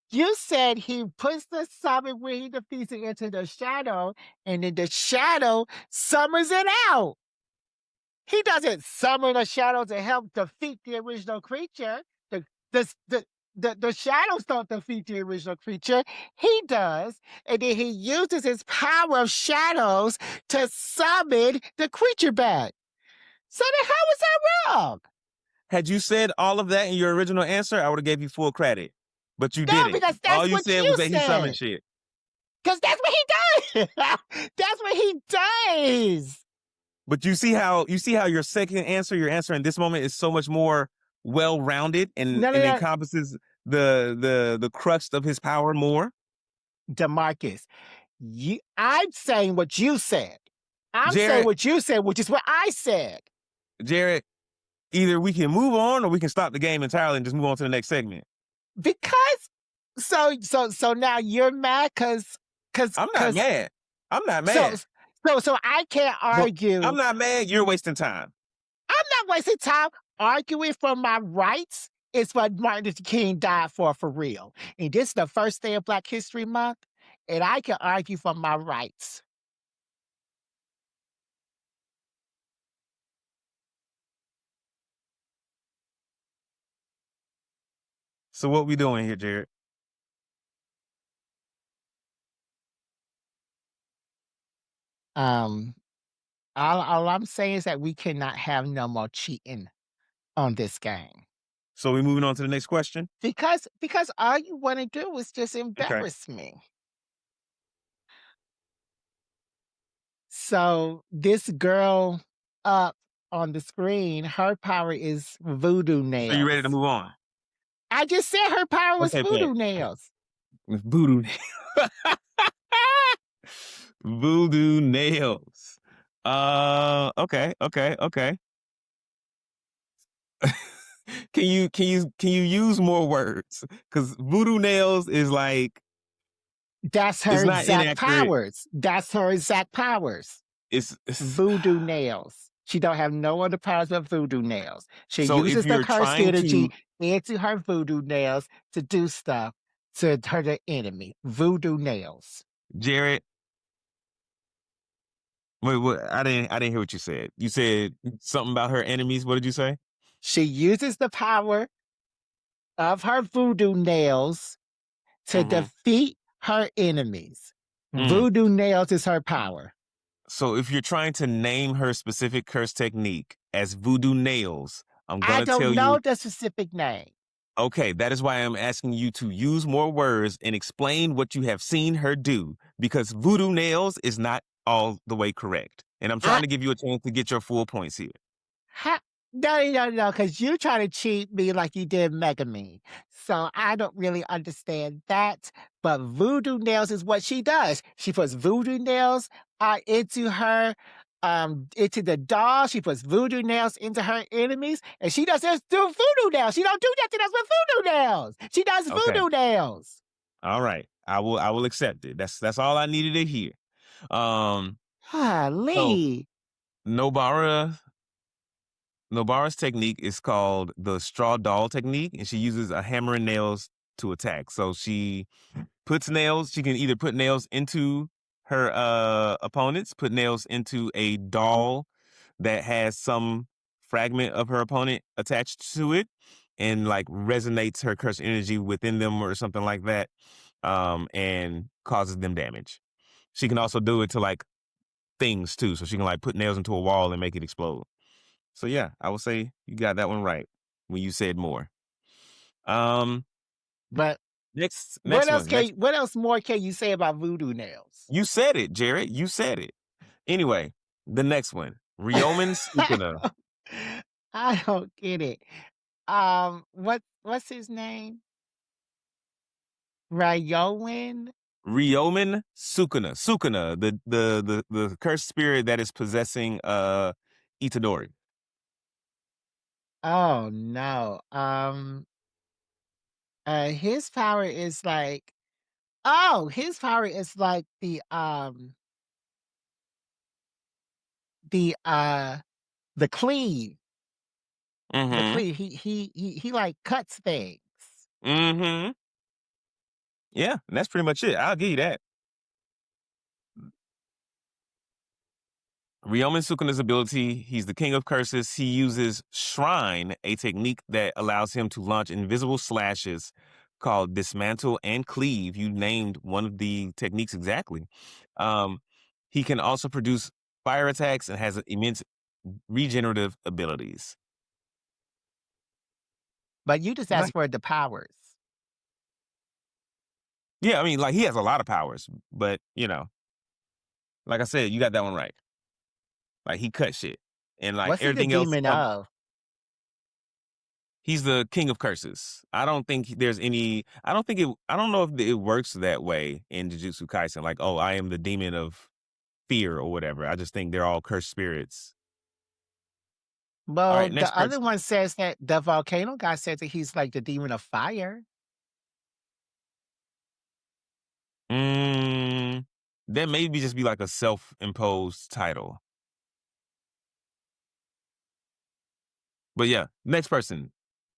You said he puts the summon when he defeats it into the shadow, and then the shadow summons it out. He doesn't summon a shadow to help defeat the original creature. The the the the shadows don't defeat the original creature. He does, and then he uses his power of shadows to summon the creature back. So then, how was I wrong? Had you said all of that in your original answer, I would have gave you full credit. But you No, didn't. because All that's you what said was you that he summoned said. shit. Because that's what he does. That's what he does. But you see how your second answer, your answer in this moment is so much more well-rounded and No, no, no. encompasses the crux of his power more. DeMarcus, I'm saying what you said. I'm saying Jared, what you said, which is what I said. Jared, either we can move on or we can stop the game entirely and just move on to the next segment. Because so now you're mad because I'm not mad. I'm not so mad. so I can't But argue. I'm not mad. You're wasting time. I'm not wasting time arguing for my rights. It's what Martin Luther King died for real. And this is the first day of Black History Month, and I can argue for my rights. So what we doing here, Jared? Um, all I'm saying is that we cannot have no more cheating on this game. So we moving on to the next question? Because all you want to do is just Okay. embarrass me. So this girl up on the screen, her power is voodoo So you ready to nails. move on? I just said her power was Okay, bet. voodoo nails. Voodoo nails. Voodoo nails. Okay. Can you use more words? Because voodoo nails is like That's her it's not exact inaccurate. powers. That's her exact powers. It's Voodoo nails. She don't have no other powers but voodoo nails. She so if uses the you're cursed trying energy to into her voodoo nails to do stuff to her the enemy. Voodoo nails. Jared, Wait, what? I didn't hear what you said. You said something about her enemies. What did you say? She uses the power of her voodoo nails to Mhm. defeat her enemies. Mm. Voodoo nails is her power. So if you're trying to name her specific curse technique as voodoo nails, I'm I gonna don't tell know you. the specific name. Okay, that is why I'm asking you to use more words and explain what you have seen her do, because voodoo nails is not all the way correct. And I'm I trying to give you a chance to get your full points here. ha no, because you try to cheat me like you did Megami. So I don't really understand that. But voodoo nails is what she does. She puts voodoo nails into her into the doll. She puts voodoo nails into her enemies, and she doesn't do voodoo nails. She don't do nothing else with voodoo nails. She does Okay. voodoo nails. All right. I will accept it. That's all I needed to hear. Um so Lee. Nobara Nobara's technique is called the straw doll technique, and she uses a hammer and nails to attack. So she puts nails. She can either put nails into her opponents, put nails into a doll that has some fragment of her opponent attached to it, and like resonates her curse energy within them or something like that, and causes them damage. She can also do it to like things too, so she can like put nails into a wall and make it explode. So yeah, I would say you got that one right when you said more. Um, But next one. Next, what else more can you say about voodoo nails? you said it, Jared. You said it. Anyway, the next one, Ryomen Sukuna. I don't get it. What's his name? Ryowen? Ryomen Sukuna. Sukuna, the cursed spirit that is possessing Itadori. Oh no. His power is like his power is like the the cleave. The Mm-hmm. cleave. He like cuts things. Mm-hmm. Yeah, and that's pretty much it. I'll give you that. Ryomen Sukuna's ability, he's the king of curses. He uses Shrine, a technique that allows him to launch invisible slashes called Dismantle and Cleave. You named one of the techniques exactly. Um, he can also produce fire attacks and has immense regenerative abilities. But you just asked Like, for the powers. yeah, I mean, like he has a lot of powers, but like I said, you got that one right. Like he cut shit, and like What's he the everything else. demon of? He's the king of curses. I don't think there's any. I don't think it. I don't know if it works that way in Jujutsu Kaisen. Like, oh, I am the demon of fear or whatever. I just think they're all cursed spirits. All Well, right, next the other person. one says that the volcano guy says that he's like the demon of fire. Mm, that maybe just be like a self-imposed title. But yeah, next person.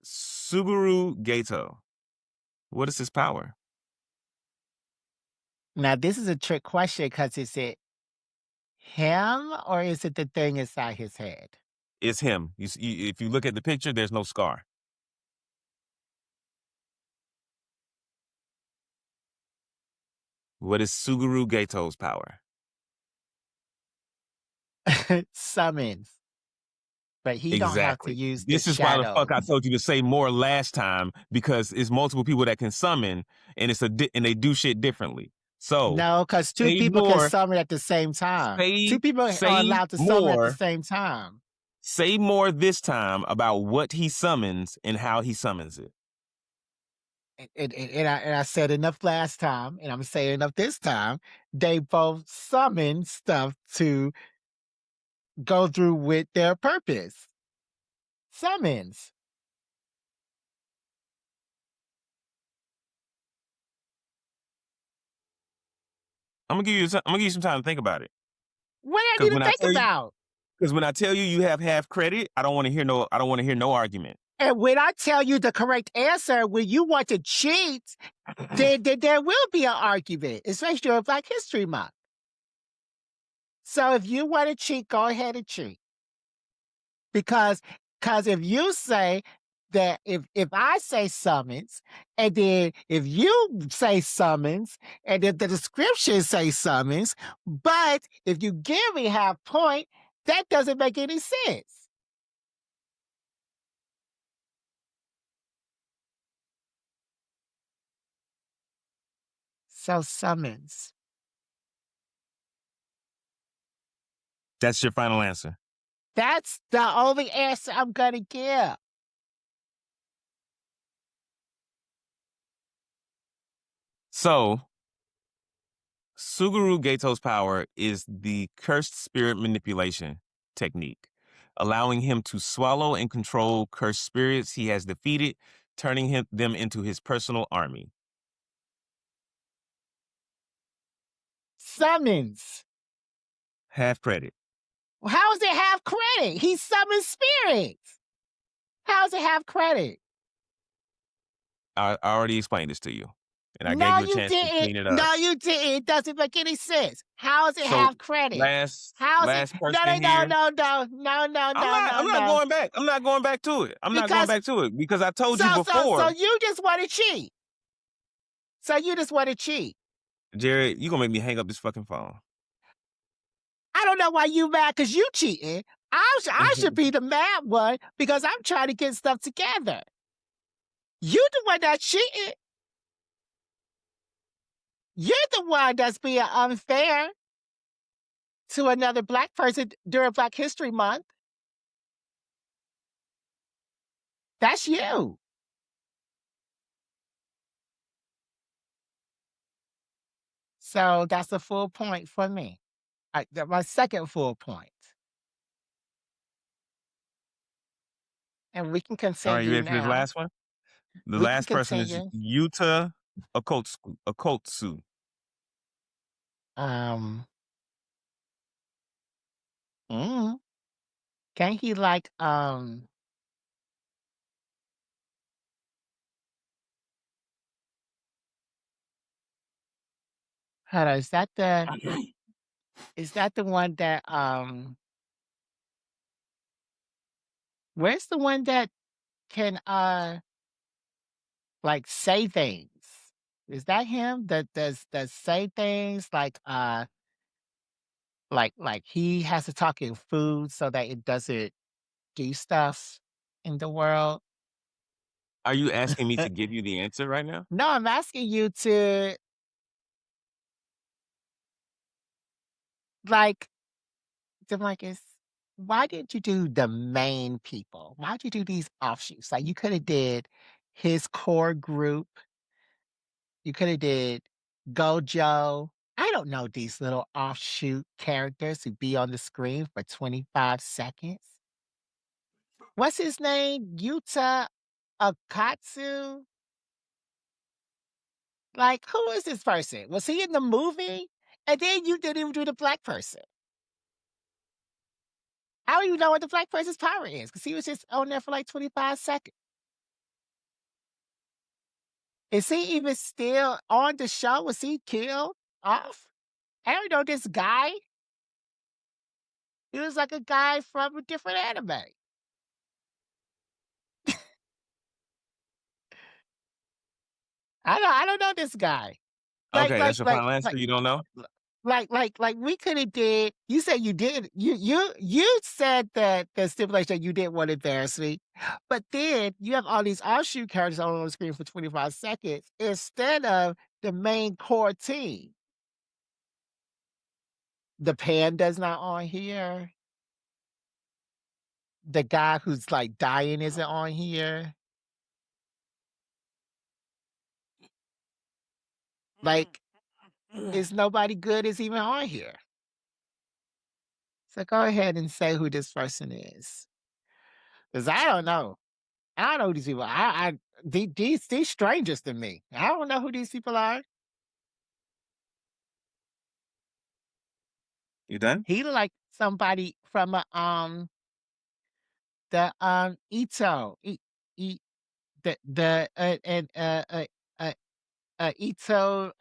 Suguru Gato. What is his power? Now, this is a trick question because is it him or is it the thing inside his head? It's him. If you look at the picture, there's no scar. What is Suguru Gato's power? Summons, but he don't have to Exactly. use the This is why the fuck I shadows. told you to say more last time, because it's multiple people that can summon, and and they do shit differently. So No, because two say people can more, summon at the same time. Two people are say allowed to summon at the more, same time. say more this time about what he summons and how he summons it. And I said enough last time, and I'm saying enough this time. They both summon stuff to go through with their purpose. Summons. I'm gonna give you some time to think about it. What I Because need to think about? when I tell you you have half credit, I don't want to hear no argument. And when I tell you the correct answer, when you want to cheat, then there will be an argument, especially during Black History Month. So if you want to cheat, go ahead and cheat. Because if you say that if I say summons, and then if you say summons, and if the description say summons, but if you give me half point, that doesn't make any sense. So summons. That's your final answer. That's the only answer I'm gonna give. So, Suguru Gato's power is the cursed spirit manipulation technique, allowing him to swallow and control cursed spirits he has defeated, turning them into his personal army. Summons. Half credit. How is it half credit? He summons spirits. How is it half credit? I already explained this to you, and I gave No, you a you chance to didn't. clean it up. No, you didn't. It doesn't make any sense. How is it So, half credit? last How is it? last No, no, person no, here. no, no, no, no, I'm no, not. no, I'm not no. going back. I'm not going back to it. I'm not going Because back to it because I told you so before, you just want to cheat. So you just want to cheat. Jared. You gonna make me hang up this fucking phone? I don't know why you mad because you cheating. I should be the mad one because I'm trying to get stuff together. You the one that's cheating. You're the one that's being unfair to another Black person during Black History Month. That's you. So that's a full point for me. My second full point. And we can All right, you continue ready for this now. last one? The We can last person is continue. Yuta Okotsu. Um, mm, can he hold on, is that the one that where's the one that can like say things? Is that him that does say things like he has to talk in food so that it doesn't do stuff in the world? Are you asking me to give you the answer right now? No, I'm asking you to like Demarcus, why didn't you do the main people? Why'd you do these offshoots? Like you could have did his core group. You could have did Gojo. I don't know these little offshoot characters who be on the screen for 25 seconds. What's his name? Yuta Akatsu? Like, who is this person? Was he in the movie? And then you didn't even do the black person. How do you know what the black person's power is? Because he was just on there for like 25 seconds. Is he even still on the show? Was he killed off? I don't know this guy. He was like a guy from a different anime. I don't know this guy. Like Okay, like that's your like final answer. like You don't know? like we could have did. You said you did. You said that the stipulation that you didn't want to embarrass me, but then you have all these offshoot characters on the screen for 25 seconds instead of the main core team. The panda's not on here. The guy who's like dying isn't on here. Like, is nobody good is even on here. So go ahead and say who this person is. Because I don't know. I don't know who these people are. These strangers to me. I don't know who these people are. You done? He like somebody from the Ito. The and Ito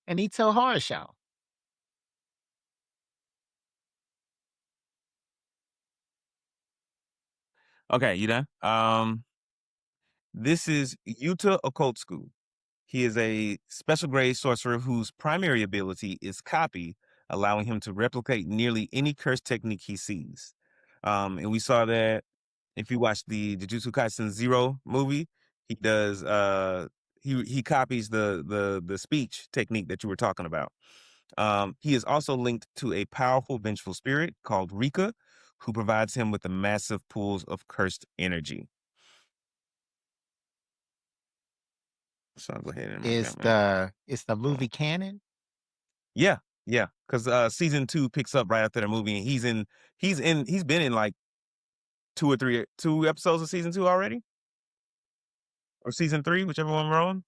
an Ito horror show. Okay, you done? This is Yuta Okkotsuku. He is a special grade sorcerer whose primary ability is copy, allowing him to replicate nearly any curse technique he sees. And we saw that if you watch the Jujutsu Kaisen Zero movie, he does he copies the speech technique that you were talking about. He is also linked to a powerful vengeful spirit called Rika, who provides him with the massive pools of cursed energy. So I'll go ahead and mark Is that one. the movie canon? Yeah, yeah, because season 2 picks up right after the movie, and he's been in, like, 2 episodes of season 2 already, or season 3, whichever one we're on.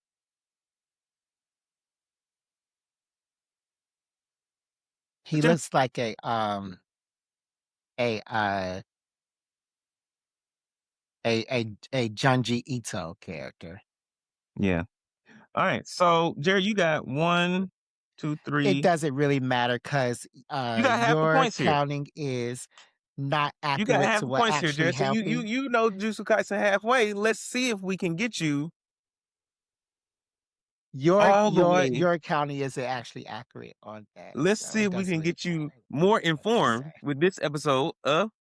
He But yeah, looks like a a Junji Ito character. yeah. Alright, so, Jerry, you got 1, 2, It 3. doesn't really matter because You got half the your points here. counting is not You got accurate half to the what points here, actually Jerry, so happened. you know Jujutsu Kaisen halfway. Let's see if we can get you Your all the your way. your counting isn't actually accurate on that, Let's so see it if we doesn't can really get you matter more what you informed say. with this episode of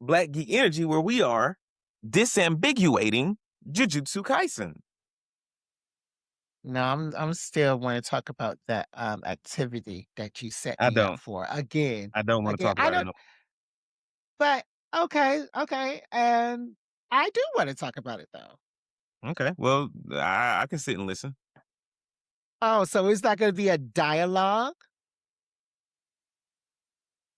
Black Geek Energy, where we are disambiguating Jujutsu Kaisen. No, I'm still wanna talk about that, activity that you set I me up don't. for. Again, I don't wanna again, talk I about it don't no. but okay, okay, and I do wanna talk about it, though. Okay, well, I can sit and listen. Oh, so is that gonna be a dialogue?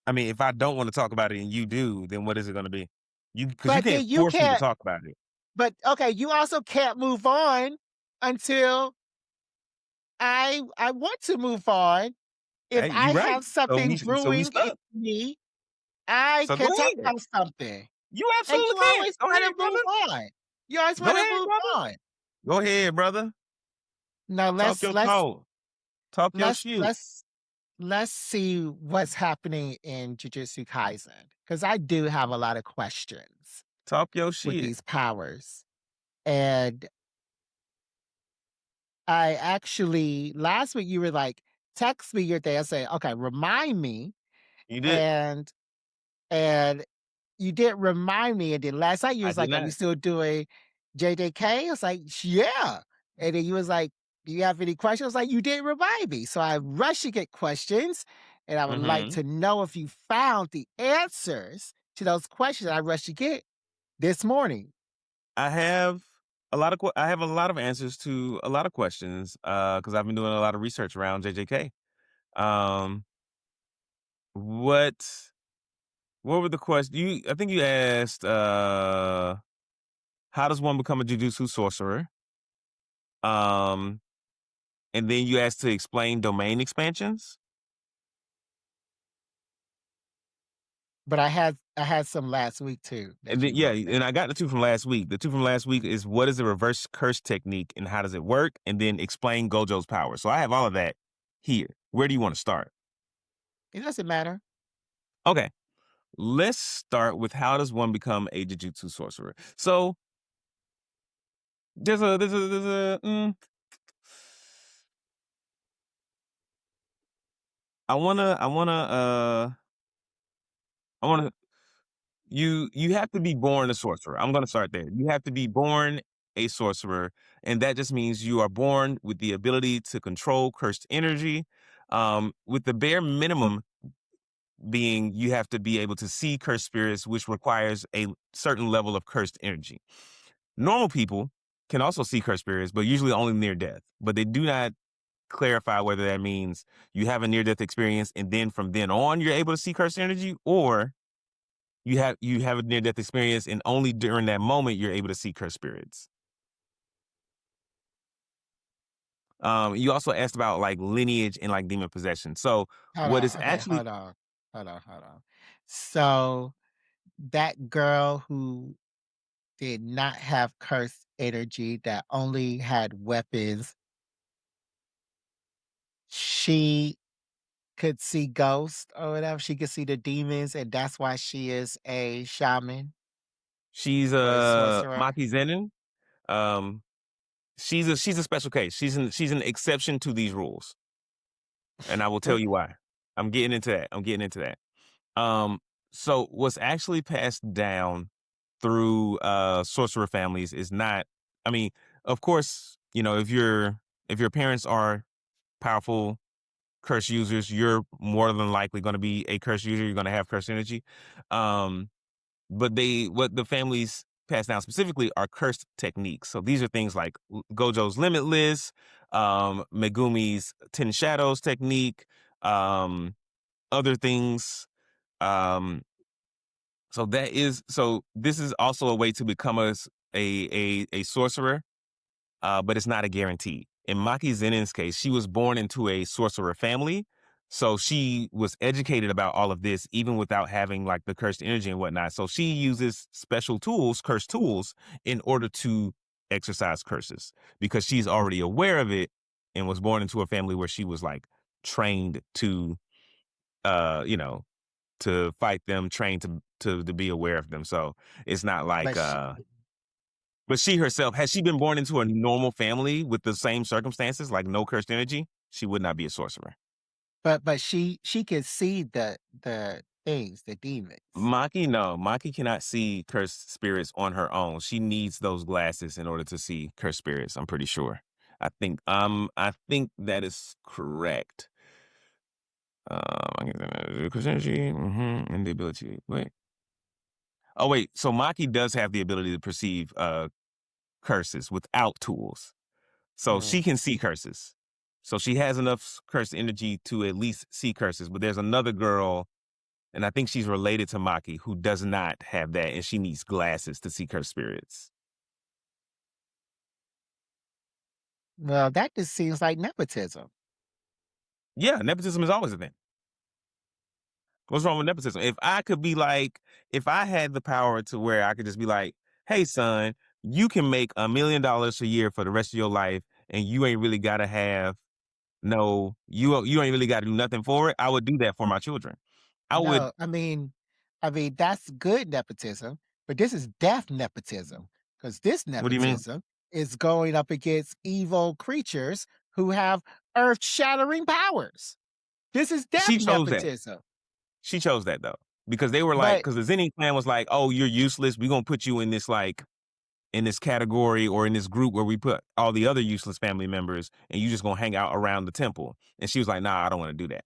I mean, if I don't wanna talk about it and you do, then what is it gonna be? Because you But can't then you force me to can't talk about it. but, okay, you also can't move on until I want to move on. If Hey, I you right. have something So we brewing in stuck. me, I So go can talk ahead. about something, You and absolutely you can. always Go wanna ahead, move brother. on. You always Go wanna ahead, move brother. on. Go ahead, brother. Now Talk your let's talk. Talk your let's shit. let's let's see what's happening in Jujutsu Kaisen, because I do have a lot of questions Talk your with shit. these powers. And I actually last week you were like, text me your day. I say, okay, remind me. You did. And and you didn't remind me. And then last night you I was did like, are we not. still doing JJK? I was like, yeah. And then you was like, do you have any questions? I was like, you didn't remind me. So I rushed to get questions. And I would like Mhm. to know if you found the answers to those questions I rushed to get this morning. I have I have a lot of answers to a lot of questions, because I've been doing a lot of research around JJK. Um, what what were the questions? I think you asked, how does one become a Jujutsu sorcerer? Um, and then you asked to explain domain expansions. But I had some last week too And that then you yeah, wrote and down. I got the 2 from last week. The 2 from last week is what is the reverse curse technique and how does it work? And then explain Gojo's power. So I have all of that here. Where do you want to start? It doesn't matter. Okay. Let's start with how does one become a Jujutsu sorcerer? So there's a I wanna you have to be born a sorcerer. I'm gonna start there. You have to be born a sorcerer, and that just means you are born with the ability to control cursed energy. With the bare minimum being you have to be able to see cursed spirits, which requires a certain level of cursed energy. Normal people can also see cursed spirits, but usually only near death. But they do not clarify whether that means you have a near death experience and then from then on you're able to see cursed energy, or you have a near death experience and only during that moment you're able to see cursed spirits. You also asked about like lineage and like demon possession. So Hold what is on. Okay, actually hold on. Hold on. So that girl who did not have cursed energy, that only had weapons, she could see ghosts or whatever. She could see the demons, and that's why she is a shaman. She's or a a sorcerer? Maki Zenin. Um, she's a special case. She's an exception to these rules, and I will tell you why. I'm getting into that. I'm getting into that. Um, so what's actually passed down through sorcerer families is not. I mean, of course, if your parents are powerful curse users, you're more than likely going to be a curse user. You're going to have curse energy. Um, but what the families pass down specifically are cursed techniques. So these are things like Gojo's Limitless, Megumi's Ten Shadows technique, um, other things. Um, so this is also a way to become a sorcerer, but it's not a guarantee. In Maki Zenin's case, she was born into a sorcerer family, so she was educated about all of this even without having like the cursed energy and whatnot. So she uses special tools, cursed tools, in order to exercise curses because she's already aware of it and was born into a family where she was like trained to, uh, you know, to fight them, trained to be aware of them. So it's not like But she, but she herself, has she been born into a normal family with the same circumstances, like no cursed energy, she would not be a sorcerer. but she can see the things, the demons. Maki, no. Maki cannot see cursed spirits on her own. She needs those glasses in order to see cursed spirits, I'm pretty sure. I think that is correct. Cursed energy, and the ability. Wait. Oh wait, so Maki does have the ability to perceive curses without tools. So she Mm. can see curses. So she has enough curse energy to at least see curses. But there's another girl, and I think she's related to Maki, who does not have that, and she needs glasses to see cursed spirits. Well, that just seems like nepotism. Yeah, nepotism is always a thing. What's wrong with nepotism? If I had the power to where I could just be like, hey, son, you can make $1 million a year for the rest of your life, and you ain't really got to have no, you ain't really got to do nothing for it. I would do that for my children. I would. No, I mean that's good nepotism, but this is death nepotism because this What do you mean? nepotism is going up against evil creatures who have earth-shattering powers. This is death She chose that. nepotism. She chose that though, because they were like, But because the Zenny clan was like, "Oh, you're useless. We're gonna put you in this in this category or in this group where we put all the other useless family members, and you just gonna hang out around the temple." And she was like, "Nah, I don't want to do that."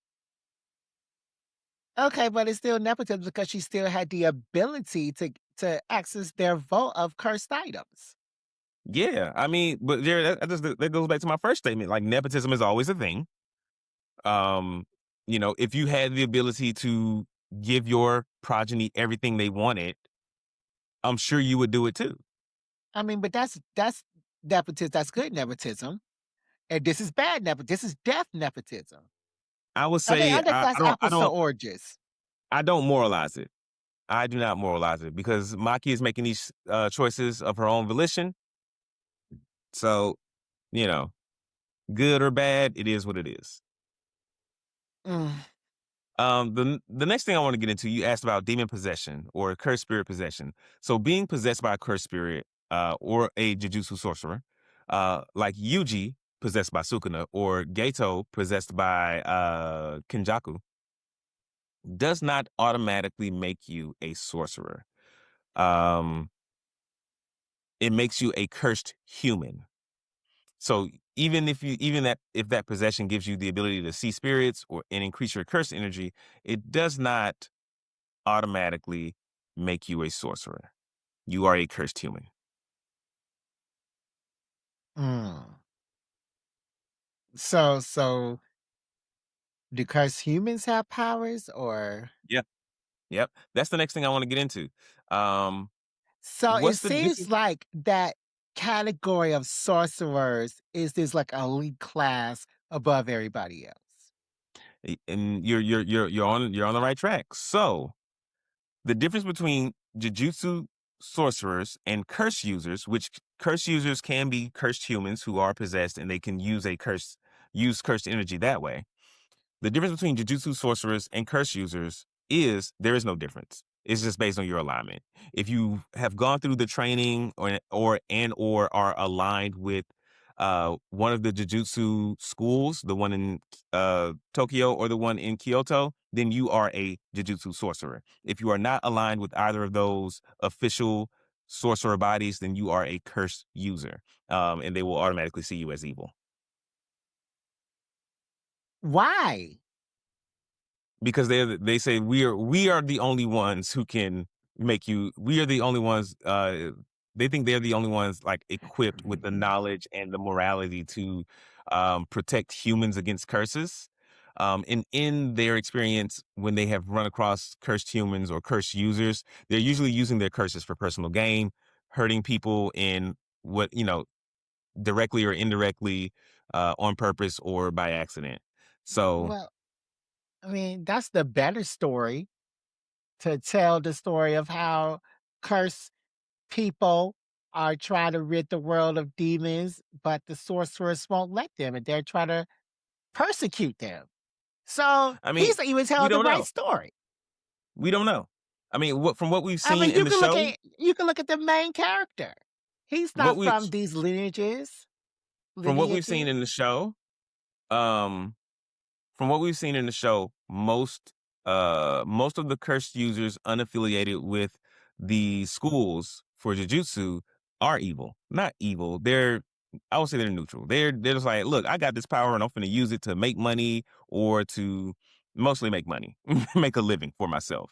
okay, but it's still nepotism because she still had the ability to access their vault of cursed items. Yeah, I mean, but Jared, that goes back to my first statement. Like nepotism is always a thing. Um, if you had the ability to give your progeny everything they wanted, I'm sure you would do it too. I mean, but that's nepotism. That's good nepotism, and this is bad nepotism. This is death nepotism. I would I say think I that's don't I apples to don't oranges. I don't moralize it. I do not moralize it because Maki is making these choices of her own volition. So, you know, good or bad, it is what it is. Mm. The next thing I want to get into, you asked about demon possession or cursed spirit possession. So, being possessed by a cursed spirit, or a Jujutsu sorcerer, like Yuji possessed by Sukuna or Geto possessed by Kinjaku, does not automatically make you a sorcerer. Um, it makes you a cursed human. So even if that possession gives you the ability to see spirits or and increase your curse energy, it does not automatically make you a sorcerer. You are a cursed human. Mm. So do cursed humans have powers or Yep. Yep. That's the next thing I want to get into. Um, so it what's the seems difference? like that category of sorcerers is this like elite class above everybody else. And you're on the right track. So the difference between jujutsu sorcerers and curse users, which curse users can be cursed humans who are possessed and they can use cursed energy that way. The difference between jujutsu sorcerers and curse users is there is no difference. It's just based on your alignment. If you have gone through the training or are aligned with one of the jujutsu schools, the one in Tokyo or the one in Kyoto, then you are a jujutsu sorcerer. If you are not aligned with either of those official sorcerer bodies, then you are a cursed user, and they will automatically see you as evil. Why? Because they say we are the only ones who can make you we are the only ones they think they're the only ones like equipped with the knowledge and the morality to protect humans against curses. And in their experience, when they have run across cursed humans or cursed users, they're usually using their curses for personal gain, hurting people in what, directly or indirectly, on purpose or by accident. So, Well, I mean, that's the better story, to tell the story of how cursed people are trying to rid the world of demons, but the sorceress won't let them, and they're trying to persecute them. So I mean, he's even we telling the don't right know. story. We don't know. I mean, from what we've I seen mean, in the show, you can look at the main character. He's what not we from these from what we've seen lineages. in the show, um, from what we've seen in the show, most of the cursed users unaffiliated with the schools for jujutsu are evil. Not evil. I would say they're neutral. They're just like, look, I got this power and I'm gonna use it to make money or to mostly make money, make a living for myself.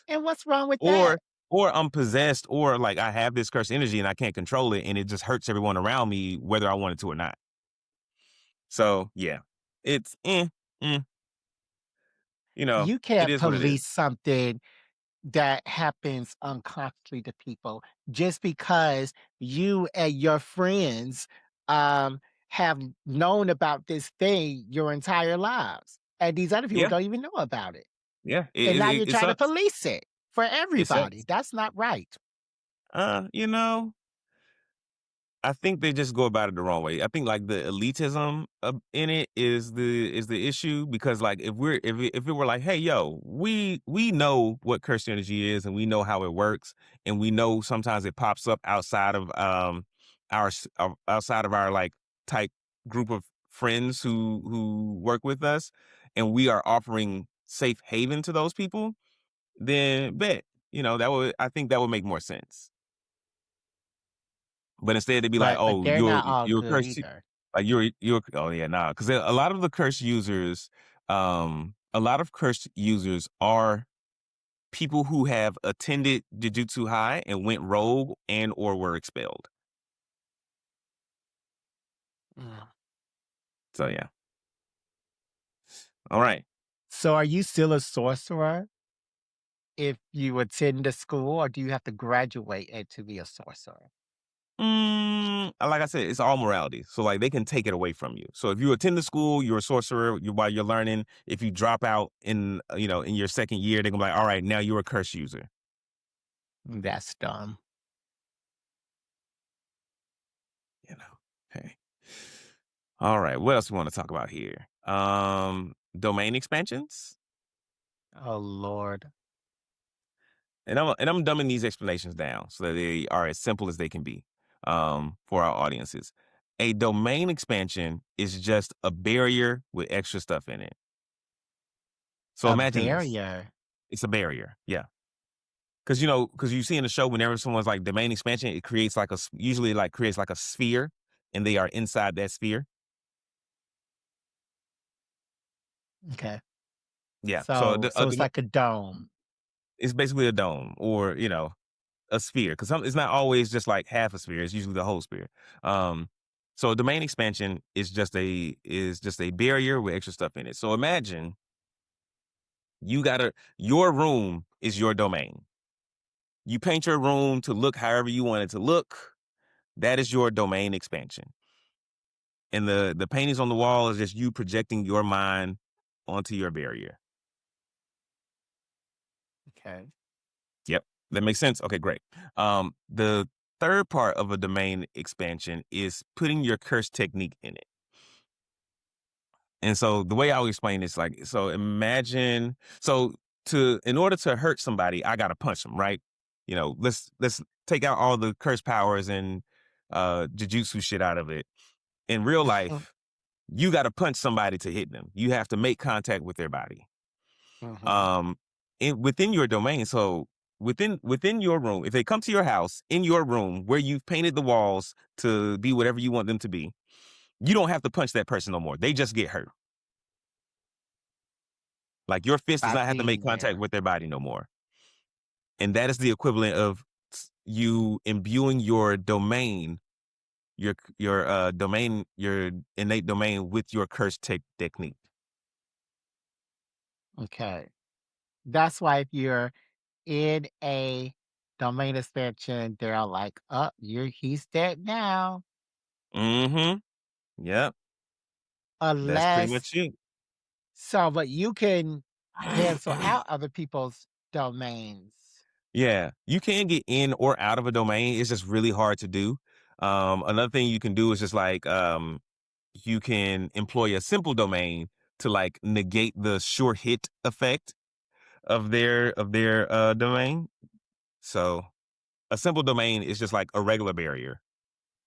And what's wrong with that? Or I'm possessed or like I have this cursed energy and I can't control it and it just hurts everyone around me whether I wanted to or not. So, yeah. It's mm, You it can't is what it is. police something that happens unconsciously to people just because you and your friends have known about this thing your entire lives. And these other people Yeah, don't even know about it. yeah. And now you're It trying to sucks. police it for It everybody. sucks. That's not right. Uh, you know, I think they just go about it the wrong way. I think like the elitism in it is the issue because like if it were like, hey yo, we know what cursed energy is and we know how it works and we know sometimes it pops up outside of our like tight group of friends who work with us and we are offering safe haven to those people, then bet that would I think that would make more sense. But instead they'd be like, But "Oh, they're not all you're good cursed." either. Like you're oh yeah, nah, because a lot of the cursed users, a lot of cursed users are people who have attended Jujutsu High and went rogue and or were expelled. Mm. So yeah. All right. So are you still a sorcerer if you attend the school, or do you have to graduate and to be a sorcerer? Like I said, it's all morality. So like they can take it away from you. So if you attend the school, you're a sorcerer. While you're learning. If you drop out in in your second year, they're gonna be like, all right, now you're a curse user. That's dumb. You know. Hey. All right. What else we want to talk about here? Domain expansions. Oh, Lord. And I'm dumbing these explanations down so that they are as simple as they can be for our audiences. A domain expansion is just a barrier with extra stuff in it. So A imagine this. barrier. It's a barrier. Yeah. Because you see in the show, whenever someone's like domain expansion, it creates like usually like creates like a sphere and they are inside that sphere. Okay. Yeah. So So it's like a dome. it's basically a dome or, a sphere because it's not always just like half a sphere. It's usually the whole sphere. Um, so domain expansion is just a barrier with extra stuff in it. So imagine your room is your domain. You paint your room to look however you want it to look. That is your domain expansion. And the paintings on the wall is just you projecting your mind onto your barrier. Okay. Yep. That makes sense. Okay, great. The third part of a domain expansion is putting your curse technique in it. And so the way I would explain this, like, so imagine, so to in order to hurt somebody, I gotta punch them, right? Let's take out all the curse powers and jujutsu shit out of it. In real Mhm, life, you gotta punch somebody to hit them. You have to make contact with their body. mhm. Um within your domain. So within your room, if they come to your house in your room where you've painted the walls to be whatever you want them to be, you don't have to punch that person no more. They just get hurt. Like your fist does By not have to make being contact there. with their body no more. And that is the equivalent of you imbuing your domain, your innate domain with your curse technique. Okay. That's why if you're in a domain expansion, they're all like, "Oh, he's dead now." Mm-hmm. Yep. That's pretty Unless much it. but you can cancel out other people's domains. Yeah, you can get in or out of a domain. It's just really hard to do. Another thing you can do is just like you can employ a simple domain to like negate the sure hit effect of their domain. So a simple domain is just like a regular barrier,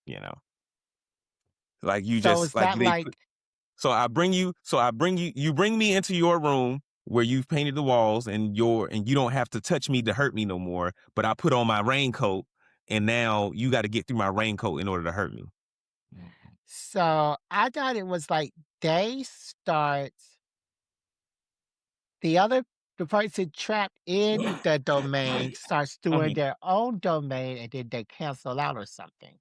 you know. Like you So just is like that they like put you bring me into your room where you've painted the walls and you don't have to touch me to hurt me no more, but I put on my raincoat and now you got to get through my raincoat in order to hurt me. so I thought it was like they start the other the person trapped in the domain starts doing Mhm. their own domain and then they cancel out or something.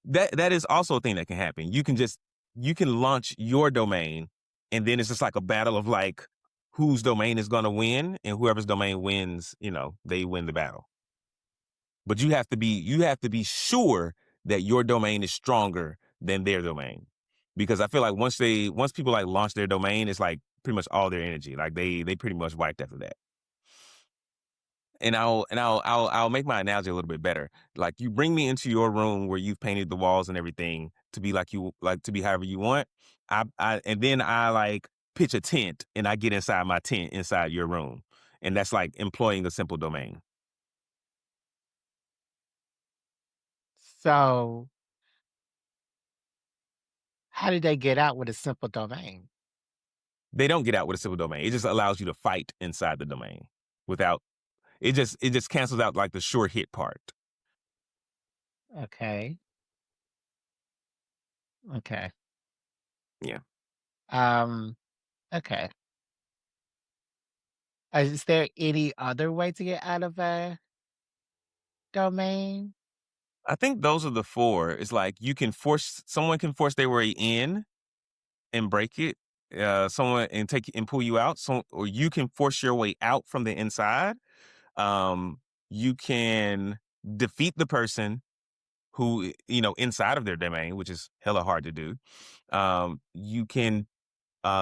That is also a thing that can happen. You can launch your domain and then it's just like a battle of like whose domain is going to win and whoever's domain wins, they win the battle. But you have to be sure that your domain is stronger than their domain. Because I feel like once people like launch their domain, it's like pretty much all their energy. Like they pretty much wiped after that. And I'll make my analogy a little bit better. Like you bring me into your room where you've painted the walls and everything to be to be however you want. And then I like pitch a tent and I get inside my tent inside your room. And that's like employing a simple domain. So how did they get out with a simple domain? They don't get out with a civil domain. It just allows you to fight inside the domain without it just cancels out like the sure hit part. Okay. Okay. Yeah. Um, okay. Is there any other way to get out of a domain? I think those are the four. It's like someone can force their way in and break it. Someone and take and pull you out. Or you can force your way out from the inside. Um, you can defeat the person who inside of their domain, which is hella hard to do. You can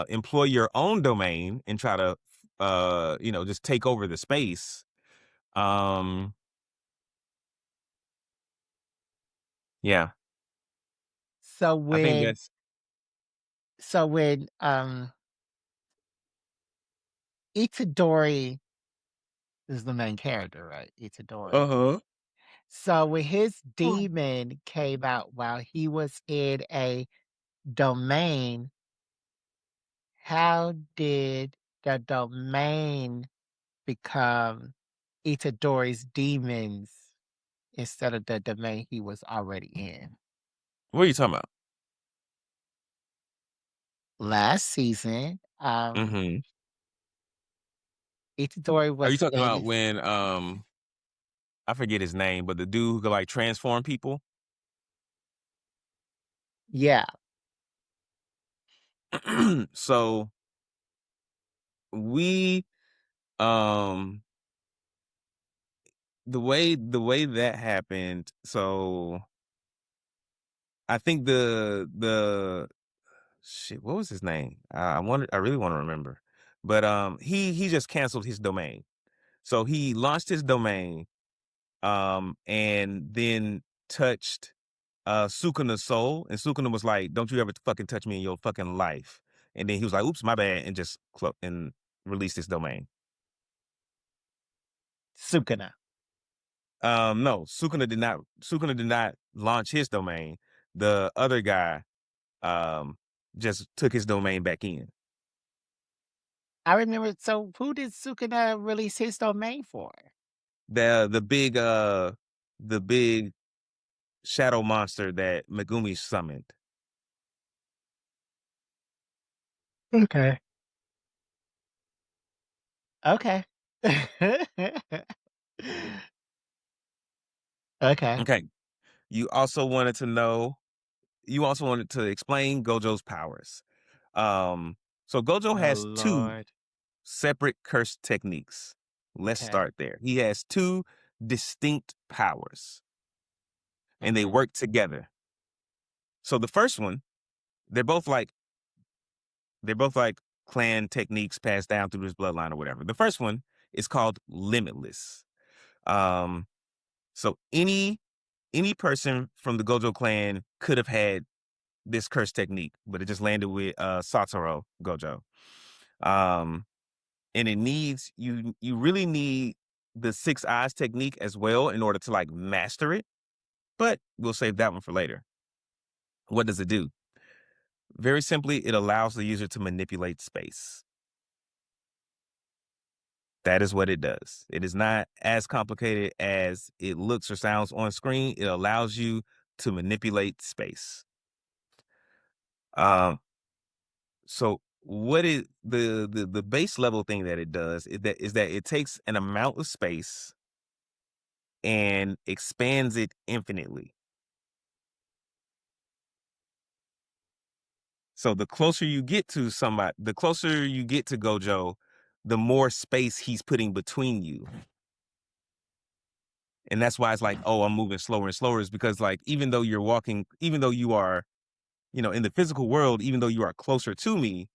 employ your own domain and try to just take over the space. Um, yeah, So I think when that's so when Itadori is the main character, right? Itadori. uh-huh. So when his demon came out while he was in a domain, how did the domain become Itadori's demons instead of the domain he was already in? What are you talking about? Last season, Hmm. Itadori Are you was talking in about this. when I forget his name, but the dude who could like transform people? Yeah. So we um the way that happened, so I think the shit, what was his name? I really want to remember. But he just canceled his domain. So he launched his domain and then touched Sukuna's soul, and Sukuna was like, "Don't you ever fucking touch me in your fucking life." And then he was like, "Oops, my bad," and just and released his domain. Sukuna. No, Sukuna did not launch his domain. The other guy um just took his domain back in. I remember. So, who did Sukuna release his domain for? The big shadow monster that Megumi summoned. Okay. Okay. Okay. Okay. You also wanted to explain Gojo's powers. Um so Gojo Oh has two Lord. separate curse techniques. Let's Okay. start there. He has two distinct powers and they Mhm. work together. So the first one, they're both like they're both like clan techniques passed down through his bloodline or whatever. The first one is called limitless. Um so any person from the Gojo clan could have had this curse technique, but it just landed with Satoru Gojo. Um and you really need the six eyes technique as well in order to like master it, but we'll save that one for later. What does it do? Very simply, it allows the user to manipulate space. That is what it does. It is not as complicated as it looks or sounds on screen. It allows you to manipulate space. Um, so what is the base level thing that it does is that it takes an amount of space and expands it infinitely. So the closer you get to Gojo, the more space he's putting between you. And that's why it's like, oh, I'm moving slower and slower, is because like even though you are, in the physical world, even though you are closer to me,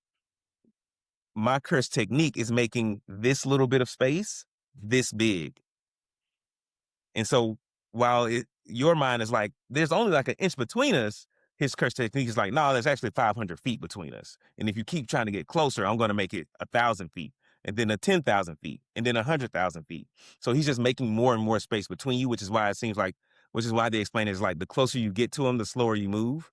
my curse technique is making this little bit of space this big. And so while your mind is like, there's only like an inch between us, his curse technique is like, no, there's actually 500 feet between us. And if you keep trying to get closer, I'm going to make it 1,000 feet and then 10,000 feet and then 100,000 feet. So he's just making more and more space between you, which is why they explain it as like the closer you get to him, the slower you move,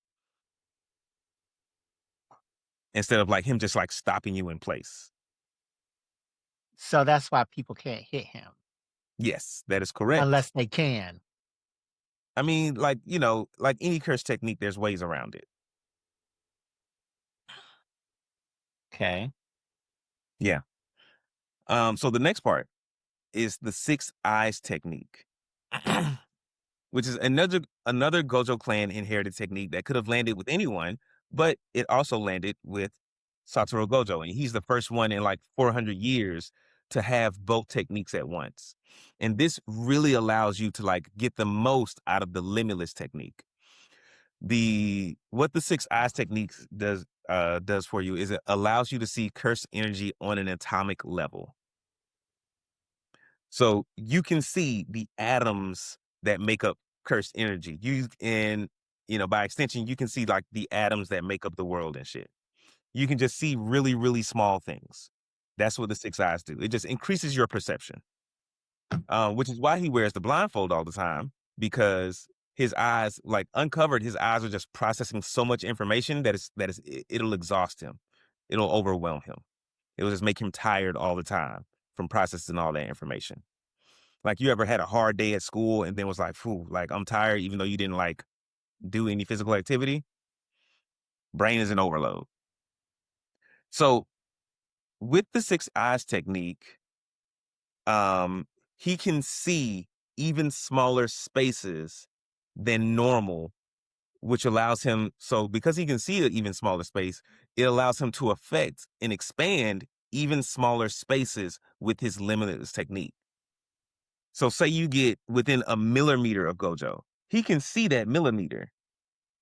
instead of like him just like stopping you in place. So that's why people can't hit him Yes, that is correct. unless they can. I mean, like, like any curse technique, there's ways around it. Okay. Yeah. So the next part is the six eyes technique, which is another Gojo clan inherited technique that could have landed with anyone, but it also landed with Satoru Gojo, and he's the first one in like 400 years to have both techniques at once. And this really allows you to like get the most out of the limitless technique. What the six eyes techniques does for you is it allows you to see cursed energy on an atomic level. So you can see the atoms that make up cursed energy. By extension, you can see like the atoms that make up the world and shit. You can just see really, really small things. That's what the six eyes do. It just increases your perception, which is why he wears the blindfold all the time, because his eyes, like uncovered, his eyes are just processing so much information it'll exhaust him. It'll overwhelm him. It'll just make him tired all the time from processing all that information. Like, you ever had a hard day at school and then was like, "Phew, like I'm tired," even though you didn't like do any physical activity? Brain is in overload. So with the six eyes technique, um, he can see even smaller spaces than normal, which allows him, so because he can see an even smaller space, it allows him to affect and expand even smaller spaces with his limitless technique. So say you get within a millimeter of Gojo, he can see that millimeter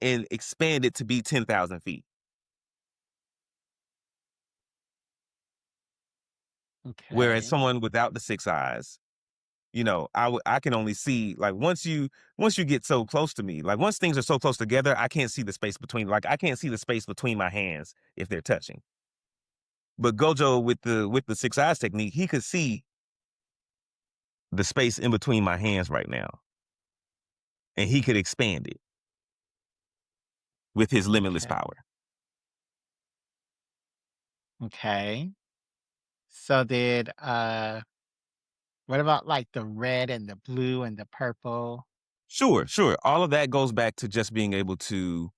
and expand it to be 10,000 feet. Whereas Okay. someone without the six eyes, I can only see like once you get so close to me, like once things are so close together, I can't see the space between, like I can't see the space between my hands if they're touching. But Gojo with the six eyes technique, he could see the space in between my hands right now, and he could expand it with his limitless Okay. power. Okay. So did what about like the red and the blue and the purple? Sure, sure. All of that goes back to just being able to,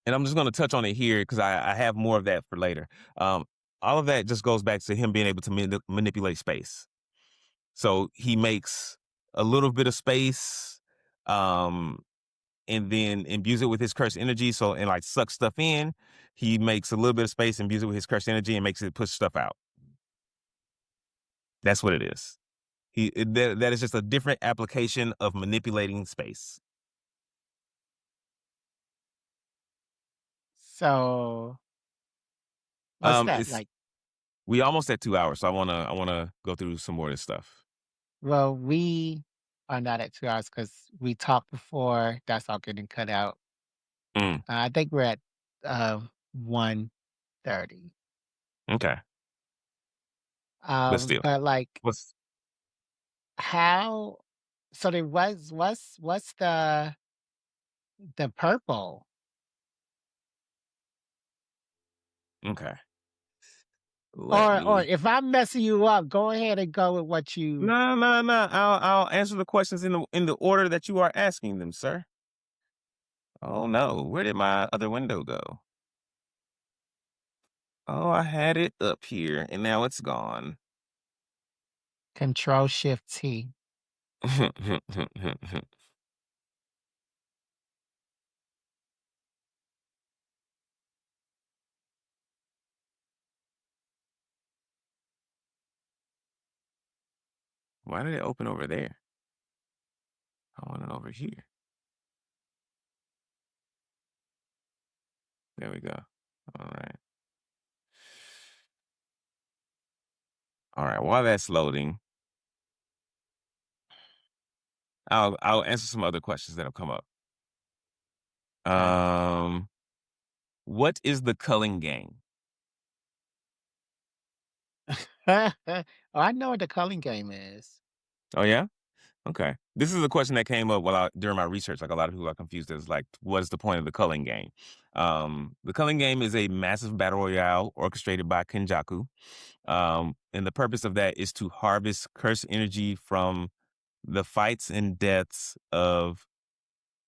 and I'm just going to touch on it here because I have more of that for later. Um, all of that just goes back to him being able to manipulate space. So he makes a little bit of space, um, and then imbues it with his cursed energy. So and like sucks stuff in. He makes a little bit of space, imbues it with his cursed energy, and makes it push stuff out. That's what it is. That is just a different application of manipulating space. So what's that It's like? we almost at 2 hours, so I wanna go through some more of this stuff. Well, we are not at 2 hours because we talked before. That's all getting cut out. Mm, I think we're at 1:30. okay, but still, But like what's how? So there was what's the purple? okay? Let Or me. if I'm messing you up, go ahead and go with what you No, no, no. I'll answer the questions in the order that you are asking them, sir. Oh no, where did my other window go? Oh, I had it up here, and now it's gone. Control Shift T. Why did it open over there? I want it over here. There we go. All right. All right. While that's loading, I'll answer some other questions that'll come up. Okay. Um, what is the culling game? Oh, I know what the culling game is. Oh yeah. Okay. This is a question that came up during my research. Like a lot of people are confused as like, what is the point of the culling game? The culling game is a massive battle royale orchestrated by Kenjaku. And the purpose of that is to harvest cursed energy from the fights and deaths of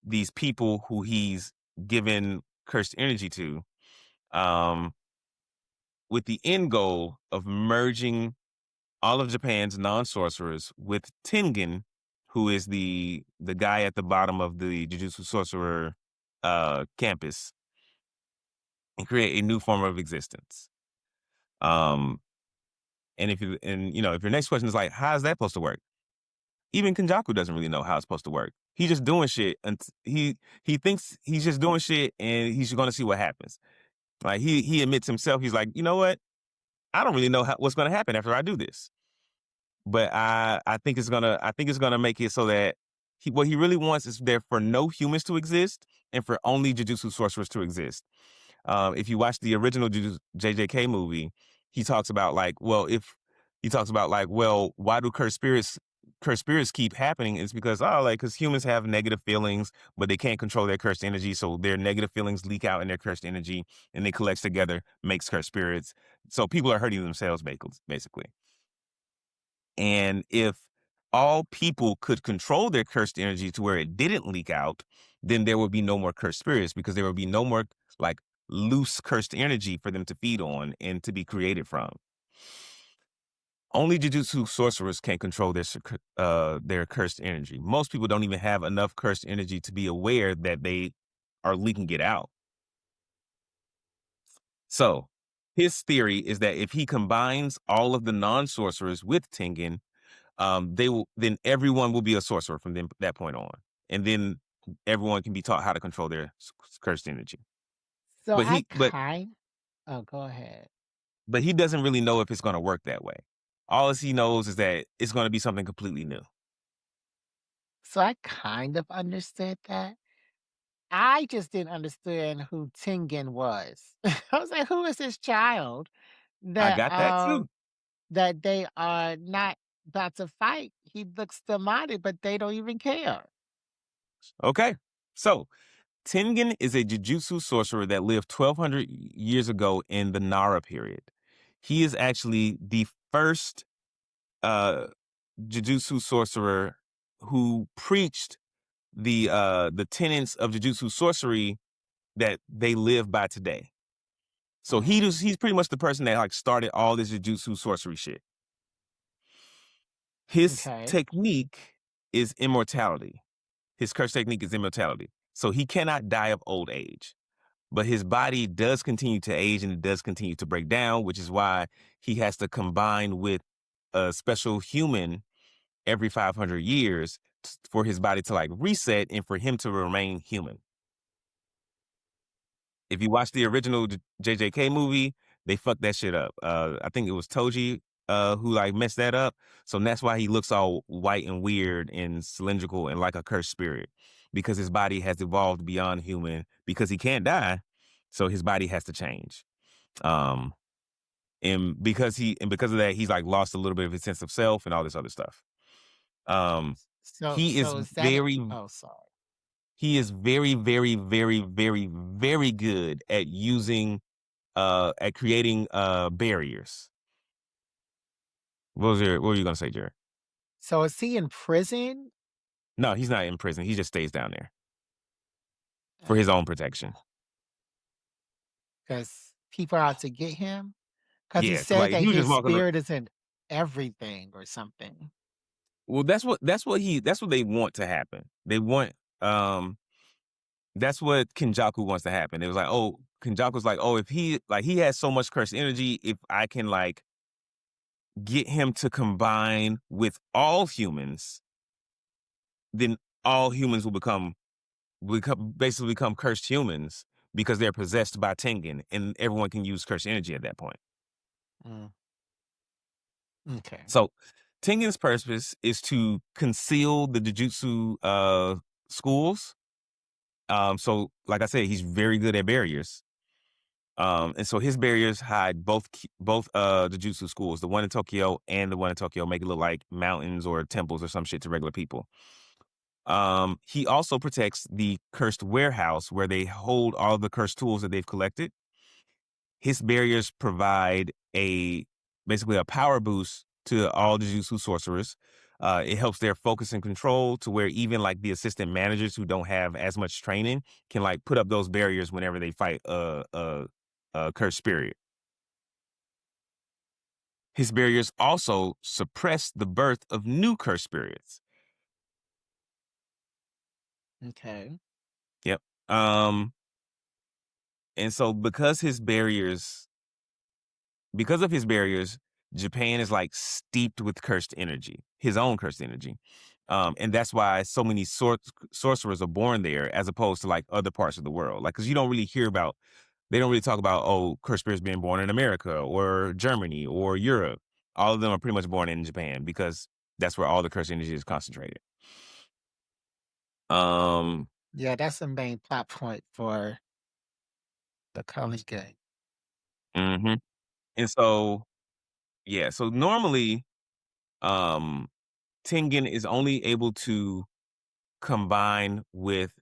these people who he's given cursed energy to, um, with the end goal of merging all of Japan's non-sorcerers with Tengen, who is the guy at the bottom of the Jujutsu Sorcerer campus, and create a new form of existence. Um, if your next question is like, how is that supposed to work? Even Kenjaku doesn't really know how it's supposed to work. He's just doing shit, and he thinks he's just doing shit, and he's going to see what happens. Like he admits himself, he's like, you know what? I don't really know what's going to happen after I do this. But I think it's gonna make it so that what he really wants is there for no humans to exist and for only Jujutsu sorcerers to exist. If you watch the original JJK movie, he talks about well, why do cursed spirits keep happening? It's because because humans have negative feelings, but they can't control their cursed energy, so their negative feelings leak out in their cursed energy, and they collect together, makes cursed spirits. So people are hurting themselves, basically. And if all people could control their cursed energy to where it didn't leak out, then there would be no more cursed spirits because there would be no more like loose cursed energy for them to feed on and to be created from. Only Jujutsu sorcerers can control their cursed energy. Most people don't even have enough cursed energy to be aware that they are leaking it out. So his theory is that if he combines all of the non-sorcerers with Tengen, then everyone will be a sorcerer from that point on, and then everyone can be taught how to control their cursed energy. So But I he but kind oh, go ahead. but he doesn't really know if it's going to work that way. All he knows is that it's going to be something completely new. So I kind of understood that. I just didn't understand who Tengen was. I was like, who is this child I that got that too. that they are not? about to fight, he looks demonic, but they don't even care. Okay. So Tengen is a Jujutsu sorcerer that lived 1,200 years ago in the Nara period. He is actually the first uh, Jujutsu sorcerer who preached the tenets of Jujutsu sorcery that they live by today. So Mm, he's pretty much the person that like started all this Jujutsu sorcery shit. His okay. technique is immortality. His curse technique is immortality. So he cannot die of old age. But his body does continue to age and it does continue to break down, which is why he has to combine with a special human every 500 years for his body to like reset and for him to remain human. If you watch the original JJK movie, they fucked that shit up. I think it was Toji who like messed that up. So that's why he looks all white and weird and cylindrical and like a cursed spirit because his body has evolved beyond human because he can't die. So his body has to change. Um, and because of that, he's like lost a little bit of his sense of self and all this other stuff. Um, So he is so is that very oh, sorry. he is very, very, very, very, very good at using at creating barriers. What were you gonna say, Jared? So is he in prison? No, he's not in prison. He just stays down there for his Uh, own protection. 'Cause people are out to get him? 'Cause he Yeah, cause said like if that you just his walking spirit is in everything or something. well, that's what they want to happen. They want that's what Kenjaku wants to happen. It was like, oh, Kenjaku's like, oh, if he has so much cursed energy, if I can like get him to combine with all humans, then all humans will basically become cursed humans because they're possessed by Tengen, and everyone can use cursed energy at that point. Mm, m'kay. So Tengen's purpose is to conceal the Jujutsu schools. So like I said, he's very good at barriers. And so his barriers hide both the Jutsu schools, the one in Tokyo and the one in Tokyo, make it look like mountains or temples or some shit to regular people. He also protects the cursed warehouse where they hold all the cursed tools that they've collected. His barriers provide basically a power boost to all the Jujutsu sorcerers. It helps their focus and control to where even like the assistant managers who don't have as much training can like put up those barriers whenever they fight a cursed spirit. His barriers also suppress the birth of new cursed spirits. Okay. Yep. Um, and so because of his barriers, Japan is like steeped with cursed energy, his own cursed energy. And that's why so many sorcerers are born there as opposed to like other parts of the world. Like, cause they don't really talk about, oh, cursed spirits being born in America or Germany or Europe. All of them are pretty much born in Japan because that's where all the cursed energy is concentrated. Um, Yeah, that's the main plot point for the college game. mhm. And so, yeah, so normally, um, Tengen is only able to combine with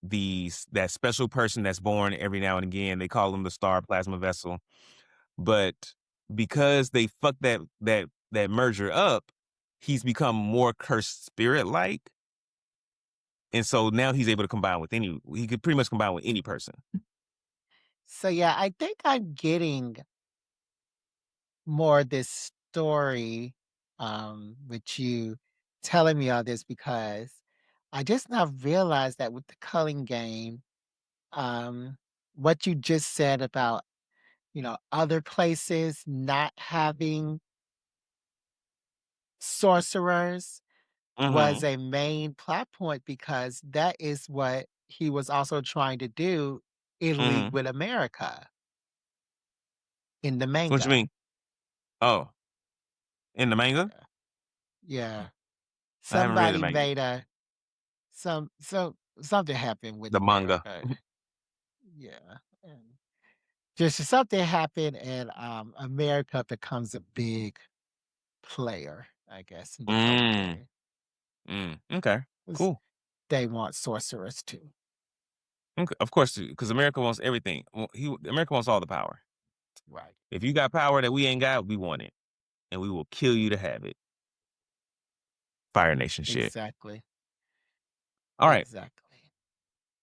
that special person that's born every now and again. They call them the star plasma vessel. But because they fucked that merger up, he's become more cursed spirit like. And so now he's able to combine with he could pretty much combine with any person. So, yeah, I think I'm getting more of this story, with you telling me all this because I just now realized that with the culling game, um, what you just said about, other places not having sorcerers was Mhm. a main plot point because that is what he was also trying to do, Italy Mhm. with America in the What you manga. mean? Oh, in the manga? Yeah. Yeah. I haven't read the Somebody manga. made something happened with The manga. America. Yeah. And just something happened and America becomes a big player. I guess, in the Mm, military. okay, 'Cause cool. they want sorcerers too. Okay, of course, because America wants everything. America wants all the power. Right. If you got power that we ain't got, we want it, and we will kill you to have it. Fire Nation shit. Exactly. All right, Exactly.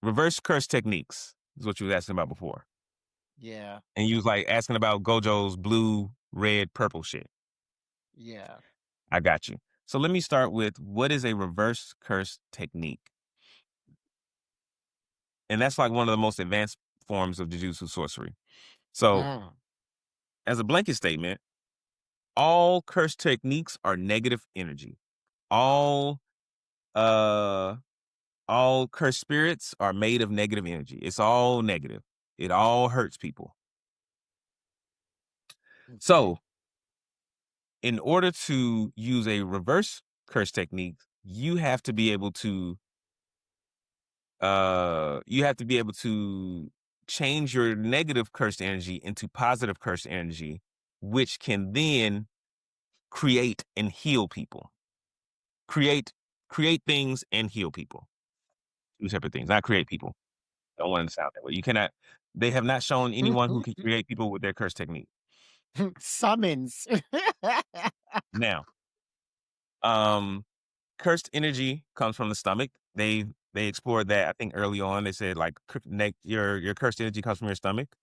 reverse curse techniques is what you was asking about before, Yeah. and you was like asking about Gojo's blue, red, purple shit. Yeah. I got you. So let me start with what is a reverse curse technique, and that's like one of the most advanced forms of Jujutsu sorcery. So, Mm. as a blanket statement, all curse techniques are negative energy. All uh all cursed spirits are made of negative energy. It's all negative. It all hurts people. Okay. So, in order to use a reverse curse technique, you have to be able to change your negative cursed energy into positive cursed energy, which can then create and heal people. Create create things and heal people. Two separate things. Not create people. Don't want it to sound that way. You cannot. They have not shown anyone who can create people with their curse technique. Summons. Now, um, cursed energy comes from the stomach. They explored that I think early on. They said like your cursed energy comes from your stomach.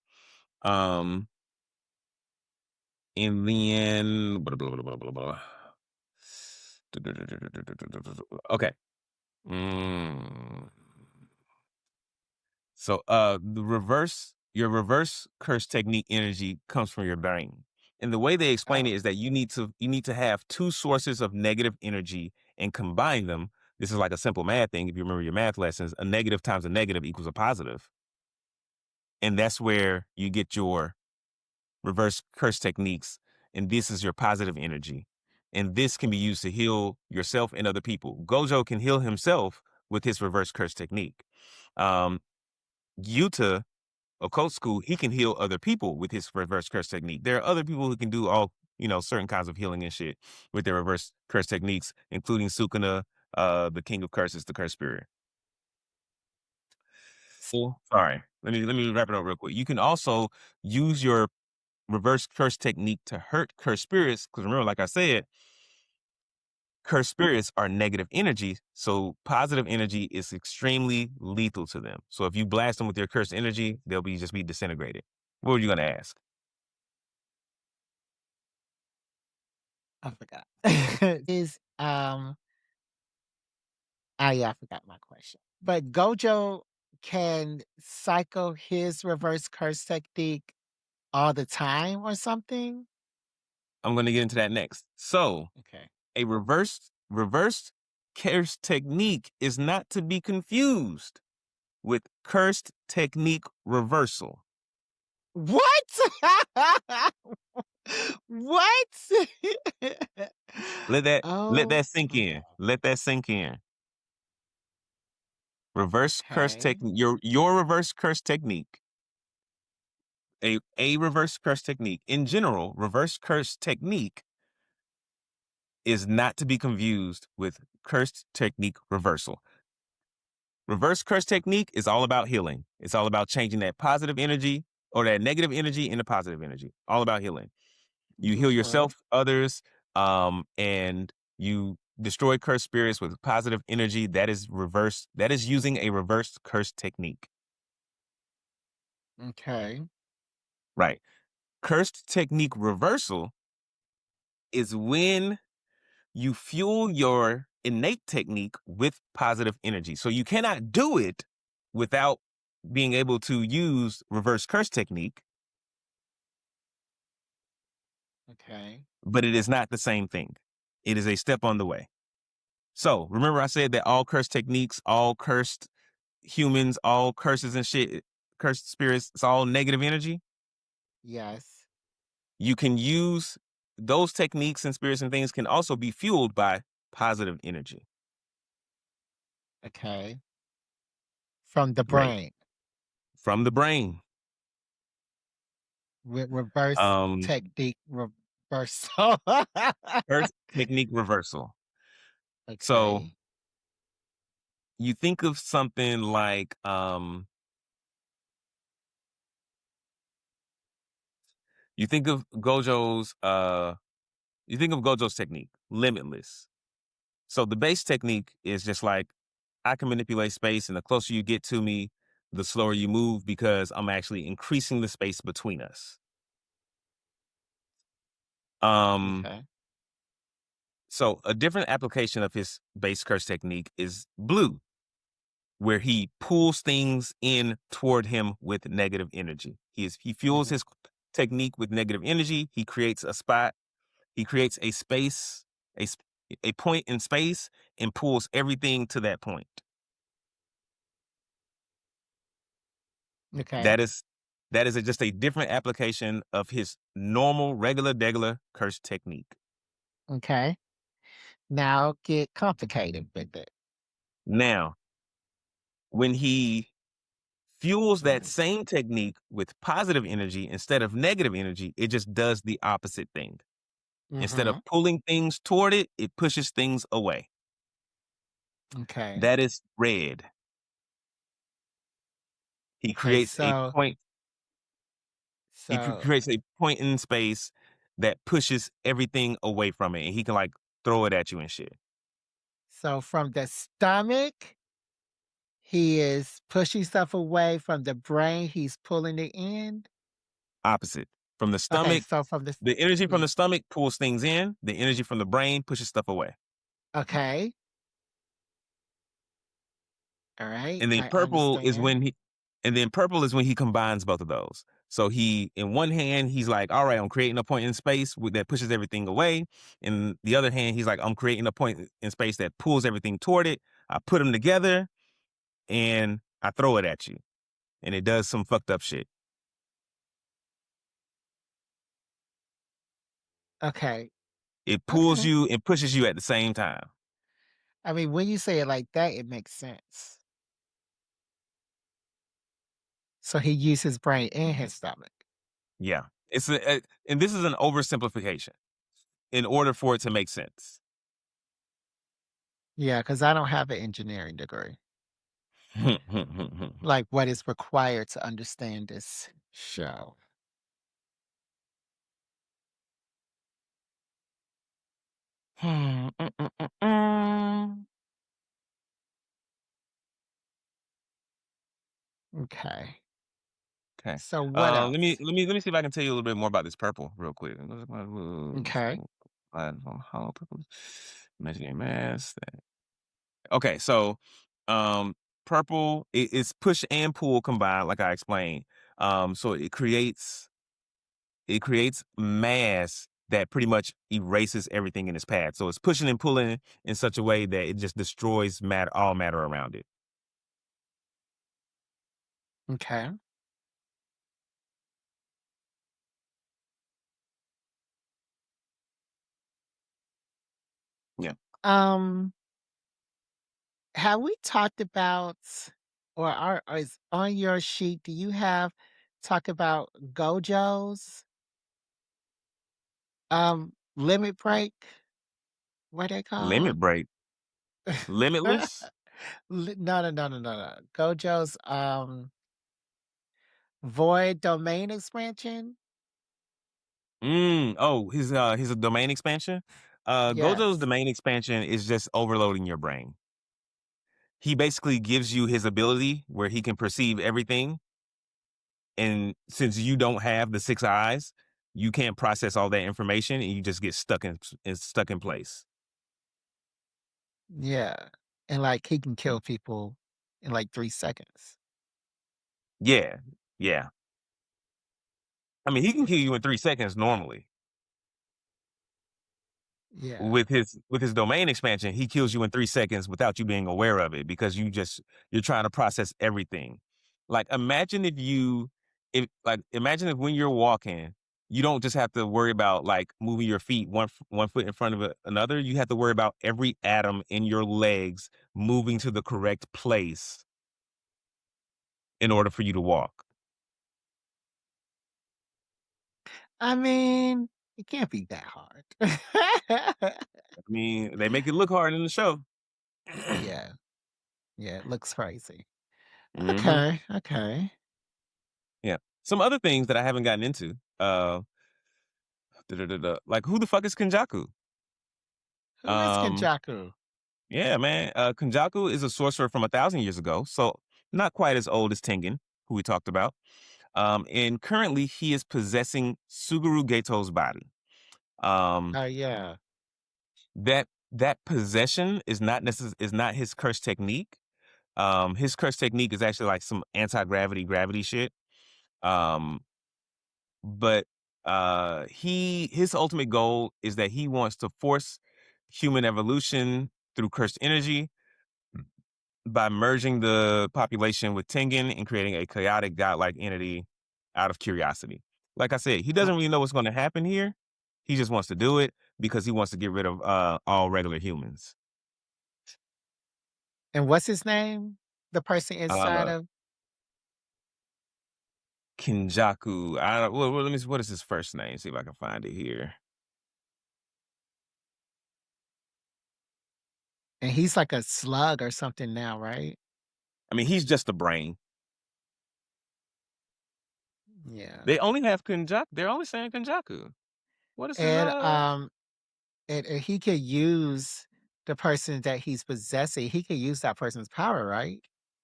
Um, and then blah, blah, blah, blah, blah, blah. Okay. Mm. So your reverse curse technique energy comes from your brain. And the way they explain it Oh, is that you need to have two sources of negative energy and combine them. This is like a simple math thing. If you remember your math lessons, a negative times a negative equals a positive. And that's where you get your reverse curse techniques. And this is your positive energy. And this can be used to heal yourself and other people. Gojo can heal himself with his reverse curse technique. Um, Yuta occult school, he can heal other people with his reverse curse technique. There are other people who can do all, certain kinds of healing and shit with their reverse curse techniques, including Sukuna, the king of curses, the curse spirit. So, sorry. Let me wrap it up real quick. You can also use your reverse curse technique to hurt curse spirits. Because remember, like I said, cursed spirits are negative energy, so positive energy is extremely lethal to them. So if you blast them with your cursed energy, they'll just be disintegrated. What were you gonna ask? I forgot. Is yeah, I forgot my question. But Gojo can cycle his reverse curse technique all the time or something? I'm gonna get into that next. So Okay. a reversed curse technique is not to be confused with cursed technique reversal. What? What? Let that let Oh that sink my in. god. Let that sink in. Reverse curse Okay. technique. Your reverse curse technique. A reverse curse technique. In general, reverse curse technique is not to be confused with cursed technique reversal. Reverse curse technique is all about healing. It's all about changing that positive energy or that negative energy into positive energy. All about healing. You heal Okay. yourself, others, and you destroy cursed spirits with positive energy. That is reverse. That is using a reverse curse technique. Okay. Right. Cursed technique reversal is when you fuel your innate technique with positive energy. So you cannot do it without being able to use reverse curse technique, Okay. but it is not the same thing. It is a step on the way. So remember, I said that all cursed techniques, all cursed humans, all curses and shit, cursed spirits, it's all negative energy. Yes. You can use those techniques and spirits and things can also be fueled by positive energy. Okay. From the Great. brain From the brain. with reverse Um, technique. First. Curse technique reversal. So Okay. you think of something like you think of Gojo's you think of Gojo's technique, limitless. So the base technique is just like I can manipulate space, and the closer you get to me, the slower you move because I'm actually increasing the space between us. Um, Okay. so a different application of his base curse technique is blue, where he pulls things in toward him with negative energy. He fuels Mhm. his technique with negative energy. He creates a spot. He creates a space, a s- a point in space, and pulls everything to that point. Okay. That is just a different application of his normal, regular, degular curse technique. Okay. Now get complicated with it. Now, when he fuels that same technique with positive energy instead of negative energy, it just does the opposite thing. Instead of Mhm. pulling things toward it, it pushes things away. Okay. That is red. He Okay. creates a point. So Creates a point in space that pushes everything away from it, and he can like throw it at you and shit. from the stomach, he is pushing stuff away. From the brain, he's pulling it in. Opposite. From the Okay. stomach, So from the the energy from the ye- stomach pulls things in. The energy from the brain pushes stuff away. okay. All right. And then I purple is understand. when he and then purple is when he combines both of those. So he in one hand, he's like, all right, I'm creating a point in space that pushes everything away. In the other hand, he's like, I'm creating a point in space that pulls everything toward it. I put them together and I throw it at you. And it does some fucked up shit. Okay. It pulls Okay. you and pushes you at the same time. I mean, when you say it like that, it makes sense. So he used his brain and his stomach. Yeah. And this is an oversimplification in order for it to make sense. Yeah, because I don't have an engineering degree. Like what is required to understand this show. Hmm, mm, mm, mm, mm. Okay. Okay. So what else? Let me see if I can tell you a little bit more about this purple real quick. Okay. Hollow purple. Imaginary mass. Okay, so um purple it's push and pull combined, like I explained. So it creates mass that pretty much erases everything in its path. So it's pushing and pulling in such a way that it just destroys all matter around it. Okay. Yeah. Um, have we talked about or is on your sheet, do you have talk about Gojo's limit break? What they Limit called? break. Limitless? No, no, no, no, no, no. Gojo's void domain expansion? Oh, his domain expansion. Gojo's Yes. domain expansion is just overloading your brain. He basically gives you his ability where he can perceive everything, and since you don't have the six eyes, you can't process all that information, and you just get stuck in place. Yeah. And like he can kill people in like 3 seconds. Yeah, yeah. I mean, he can kill you in 3 seconds normally. Yeah. With his domain expansion, he kills you in 3 seconds without you being aware of it because you're trying to process everything. Like imagine if when you're walking, you don't just have to worry about like moving your feet one foot in front of another. You have to worry about every atom in your legs moving to the correct place in order for you to walk. I mean, It can't be that hard. I mean, they make it look hard in the show. Yeah, yeah, it looks crazy. Mhm. Okay, okay. Yeah. Some other things that I haven't gotten into, like, who the fuck is Kenjaku? Who is Um, Kenjaku? yeah, man, Kenjaku is a sorcerer from 1,000 years ago, so not quite as old as Tengen, who we talked about. And currently he is possessing Suguru Geto's body. Um, Oh, yeah. that possession is not his curse technique. His curse technique is actually like some anti-gravity gravity shit. Um, but his ultimate goal is that he wants to force human evolution through cursed energy by merging the population with Tengen and creating a chaotic godlike entity out of curiosity. Like I said, he Oh, doesn't really know what's going to happen here. He just wants to do it because he wants to get rid of all regular humans. and what's his name? The person inside Uh, of Kinjaku. I don't. Let me see. What is his first name? See if I can find it here. and he's like a slug or something now, right? I mean, he's just a brain. Yeah. They only have Kinjaku. They're only saying Kinjaku. What is his And, and he could use the person that he's possessing, he could use that person's power, right?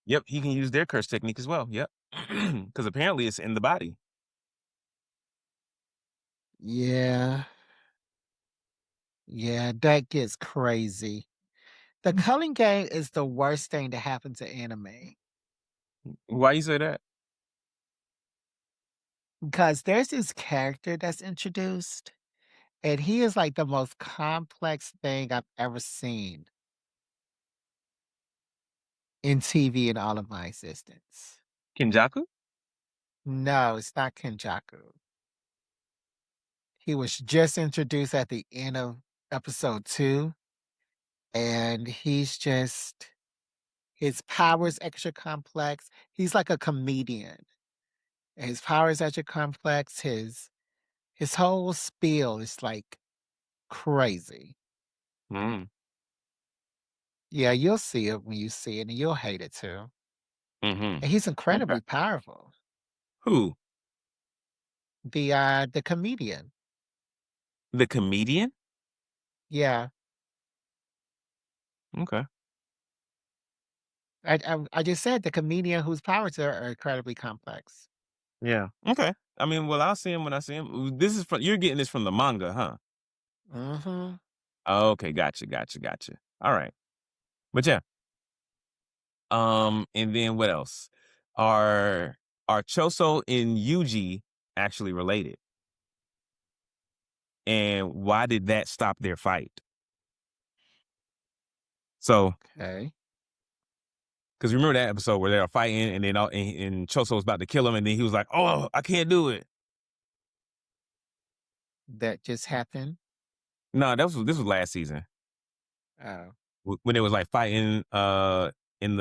Yep, he can use their curse technique as well. Yep. Because apparently it's in the body. Yeah. Yeah, that gets crazy. The culling game is the worst thing to happen to anime Why you say that? because there's this character that's introduced, and he is like the most complex thing I've ever seen in TV in all of my existence. Kinjaku? No, it's not Kenjaku. He was just introduced at the end of episode 2, and his power's extra complex. He's like a comedian. His power is extra complex. His whole spiel is like crazy. Mm, Yeah, you'll see it when you see it, and you'll hate it too. mm-hmm. And he's Okay. incredibly powerful. Who? The comedian. The comedian? Yeah, Okay. I just said the comedian whose powers are incredibly complex. Yeah. Okay. I mean, well, I'll see him when I see him. This is from you're getting this from the manga, huh? Mhm. Okay, gotcha. All right. But yeah. And then what else? Are are Choso and Yuji actually related? And why did that stop their fight? So, Okay. because remember that episode where they were fighting and then and Choso was about to kill him, and then he was like, "Oh, I can't do it." That just happened. No, this was last season Oh. when it was like fighting in the in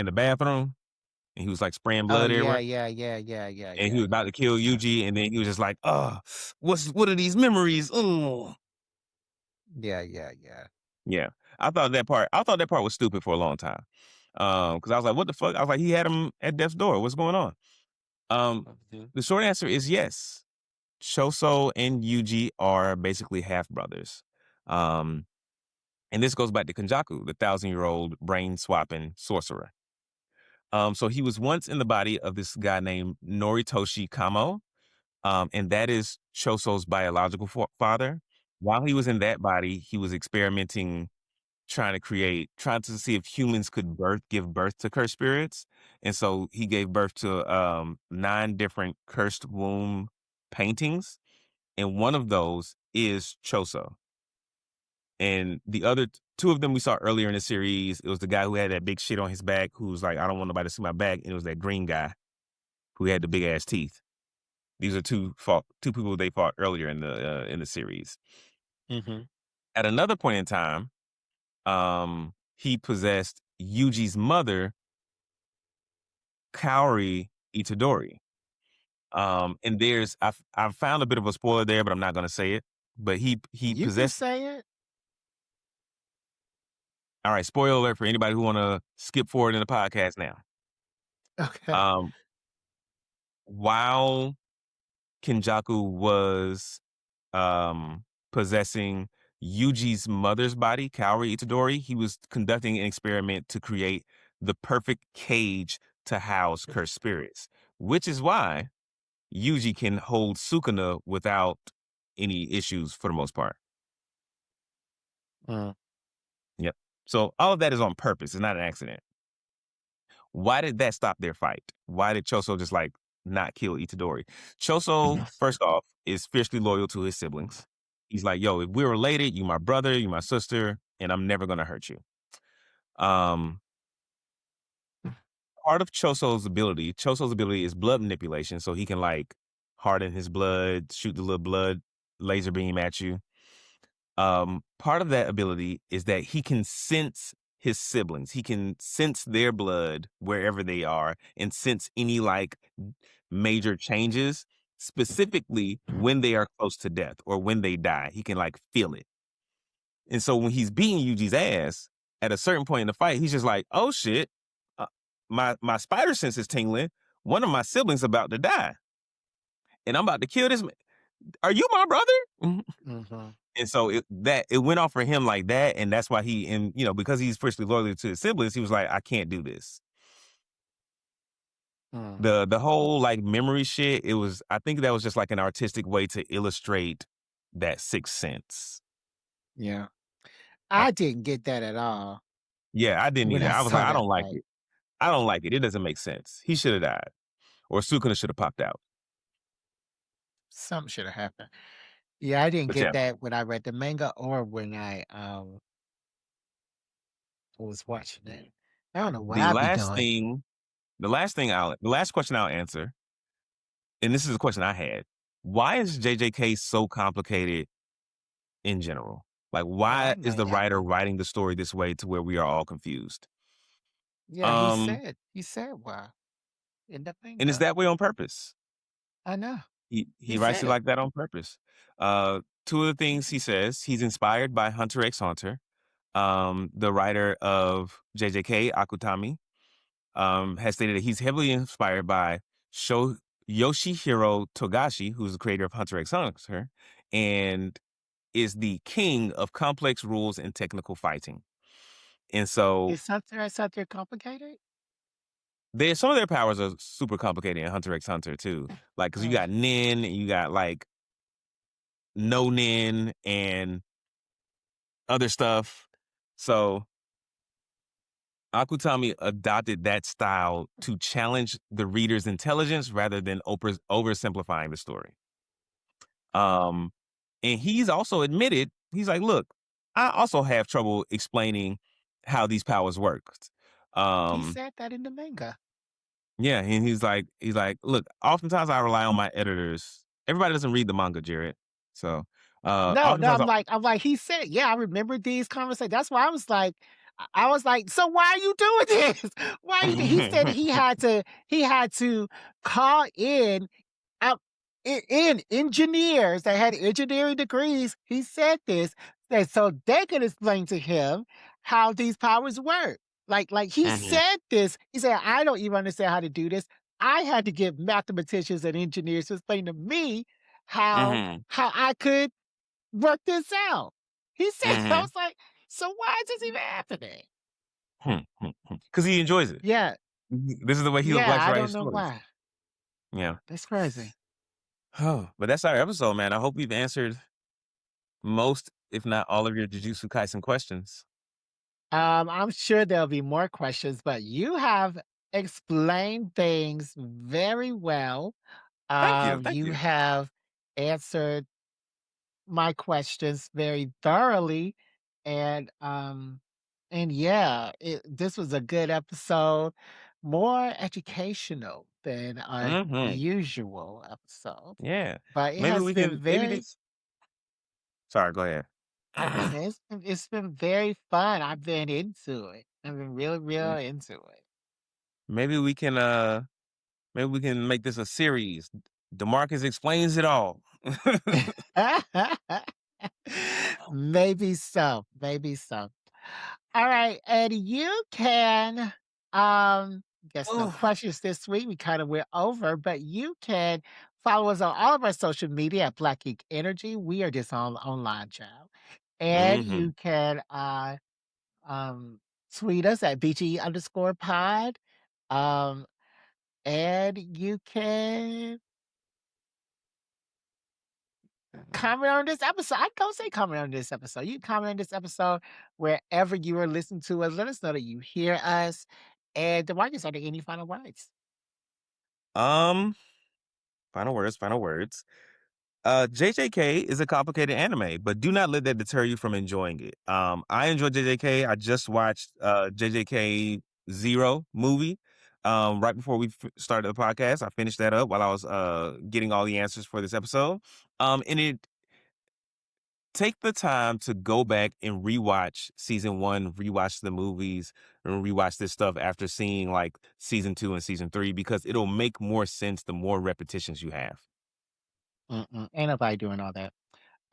the bathroom, and he was like spraying Oh, blood yeah, everywhere, yeah, yeah, yeah, yeah, and he was yeah. about to kill Yeah. Yuji, and then he was just like, "Oh, what are these memories?" Oh, Yeah, yeah, yeah. yeah. I thought that part was stupid for a long time. Because I was like, "What the fuck?" I was like, "He had him at death's door. What's going on?" Um, Mhm. the short answer is yes. Choso and Yuji are basically half brothers. Um, and this goes back to Kenjaku, the 1,000-year-old brain swapping sorcerer. So he was once in the body of this guy named Noritoshi Kamo, and that is Choso's biological father. While he was in that body, he was experimenting, trying to see if humans could give birth to cursed spirits. And so he gave birth to 9 different cursed womb paintings, and one of those is Choso. And the other 2 of them we saw earlier in the series, it was the guy who had that big shit on his back, who was like, "I don't want nobody to see my back," and it was that green guy who had the big ass teeth. These are 2 people they fought earlier in the series. Mhm. At another point in time, he possessed Yuji's mother, Kaori Itadori. And I've found a bit of a spoiler there, but I'm not gonna say it. but he You can possessed. say it. All right, spoiler alert for anybody who wanna skip forward in the podcast now. Okay. Um, while Kenjaku was, possessing Yuji's mother's body, Kaori Itadori, he was conducting an experiment to create the perfect cage to house cursed spirits, which is why Yuji can hold Sukuna without any issues for the most part. Mm. Yep. So all of that is on purpose. It's not an accident. Why did that stop their fight? Why did Choso just like not kill Itadori? Choso, first off, is fiercely loyal to his siblings. He's like, yo, if we're related, you my brother, you my sister, and I'm never gonna hurt you. Um, part of Choso's ability is blood manipulation, so he can like harden his blood, shoot the little blood laser beam at you. Part of that ability is that he can sense his siblings. He can sense their blood wherever they are and sense any like major changes, specifically when they are close to death or when they die. He can like feel it. And so when he's beating Yuji's ass, at a certain point in the fight, he's just like, "Oh shit, uh, my spider sense is tingling. One of my siblings about to die, and I'm about to kill this man. Are you my brother?" Mhm. And so it went off for him like that, and that's why because he's fiercely loyal to his siblings, he was like, I can't do this. Mm. The whole like memory shit, I think that was just like an artistic way to illustrate that sixth sense. Yeah. I, I didn't get that at all yeah, I didn't when either. I I was like, saw I that don't like fight. it. I don't like it. It doesn't make sense. He should have died, or Sukuna should have popped out. Something should have happened. Yeah, I didn't But get yeah, that when I read the manga or when I was watching it. I don't know what the I'd be last doing. thing, the last question I'll answer, and this is a question I had: why is JJK so complicated in general? Like, Oh, I why is know the that writer one. writing the story this way to where we are all confused? Yeah, Um, he said why in the and it's manga. that way on purpose. I know. He He writes said it it. like that on purpose. Two of the things he says, he's inspired by Hunter x Hunter. The writer of JJK, Akutami, has stated that he's heavily inspired by Yoshihiro Togashi, who's the creator of Hunter x Hunter, and is the king of complex rules and technical fighting. And so Is something complicated? some of their powers are super complicated in Hunter x Hunter too. Like, cause you Mm. got Nin and you got like no Nin and other stuff. So Akutami adopted that style to challenge the reader's intelligence rather than oversimplifying the story. Um, and he's also admitted, he's like, look, I also have trouble explaining how these powers work. He Um, said that in the manga. Yeah, and he's like, look, oftentimes I rely on my editors. Everybody doesn't read the manga, Jared. So No, no, oftentimes I'm like, he said it. Yeah, I remember these conversations. That's why I was like, I was like, so why are you doing this? Why are you he said he had to call in out in engineers that had engineering degrees. He said this, that so they could explain to him how these powers work. Like he Mhm, said this. He said, I don't even understand how to do this. I had to get mathematicians and engineers to explain to me mhm, how I could work this out. He said, I mhm, was like, so why is this even happening? because he enjoys it. Yeah, This is the way he yeah, likes I writing don't know stories. why. Yeah. That's crazy. Oh, but that's our episode, man. I hope we've answered most, if not all, of your Jujutsu Kaisen questions. I'm sure there'll be more questions, but you have explained things very well. Thank you, thank You you. have answered my questions very thoroughly, and yeah, this was a good episode, more educational than our Hmm. usual episode, Yeah, but it maybe has we been can. Maybe very this. Sorry, go ahead. it's been very fun. I've been into it. I've been really, real Yeah. into it. Maybe we can. Maybe we can make this a series. Demarcus explains it all. Maybe so, maybe so. Alright, and you can, guess no Oh. questions this week, we kinda went over, but you can follow us on all of our social media at Black Geek Energy. We are just on online, child. And Mhm. you can, um, tweet us at BG_pod, um, and you can comment on this episode. I don't say comment on this episode. You can comment on this episode wherever you are listening to us. Let us know that you hear us. And Demarcus, are there any final words? Um, final words, final words. JJK is a complicated anime, but do not let that deter you from enjoying it. I enjoy JJK. I just watched JJK Zero movie right before we started the podcast. I finished that up while I was getting all the answers for this episode. And it take the time to go back and rewatch season one, rewatch the movies, and rewatch this stuff after seeing like season two and season three because it'll make more sense the more repetitions you have. Mm-mm, ain't nobody doing all that.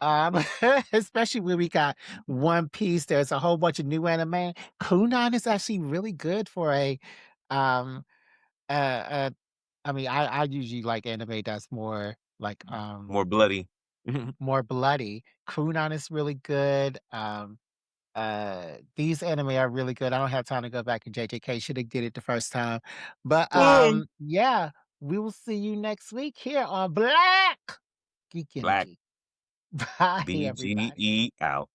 Um, especially when we got One Piece. There's a whole bunch of new anime. Kunan is actually really good for a um uh I mean I usually like anime that's more like More bloody. more bloody. Kunan is really good. These anime are really good. I don't have time to go back and JJK. Should have did it the first time. But Mm. yeah, we will see you next week here on Black Geek Black Energy. Bye, everybody. BGE out.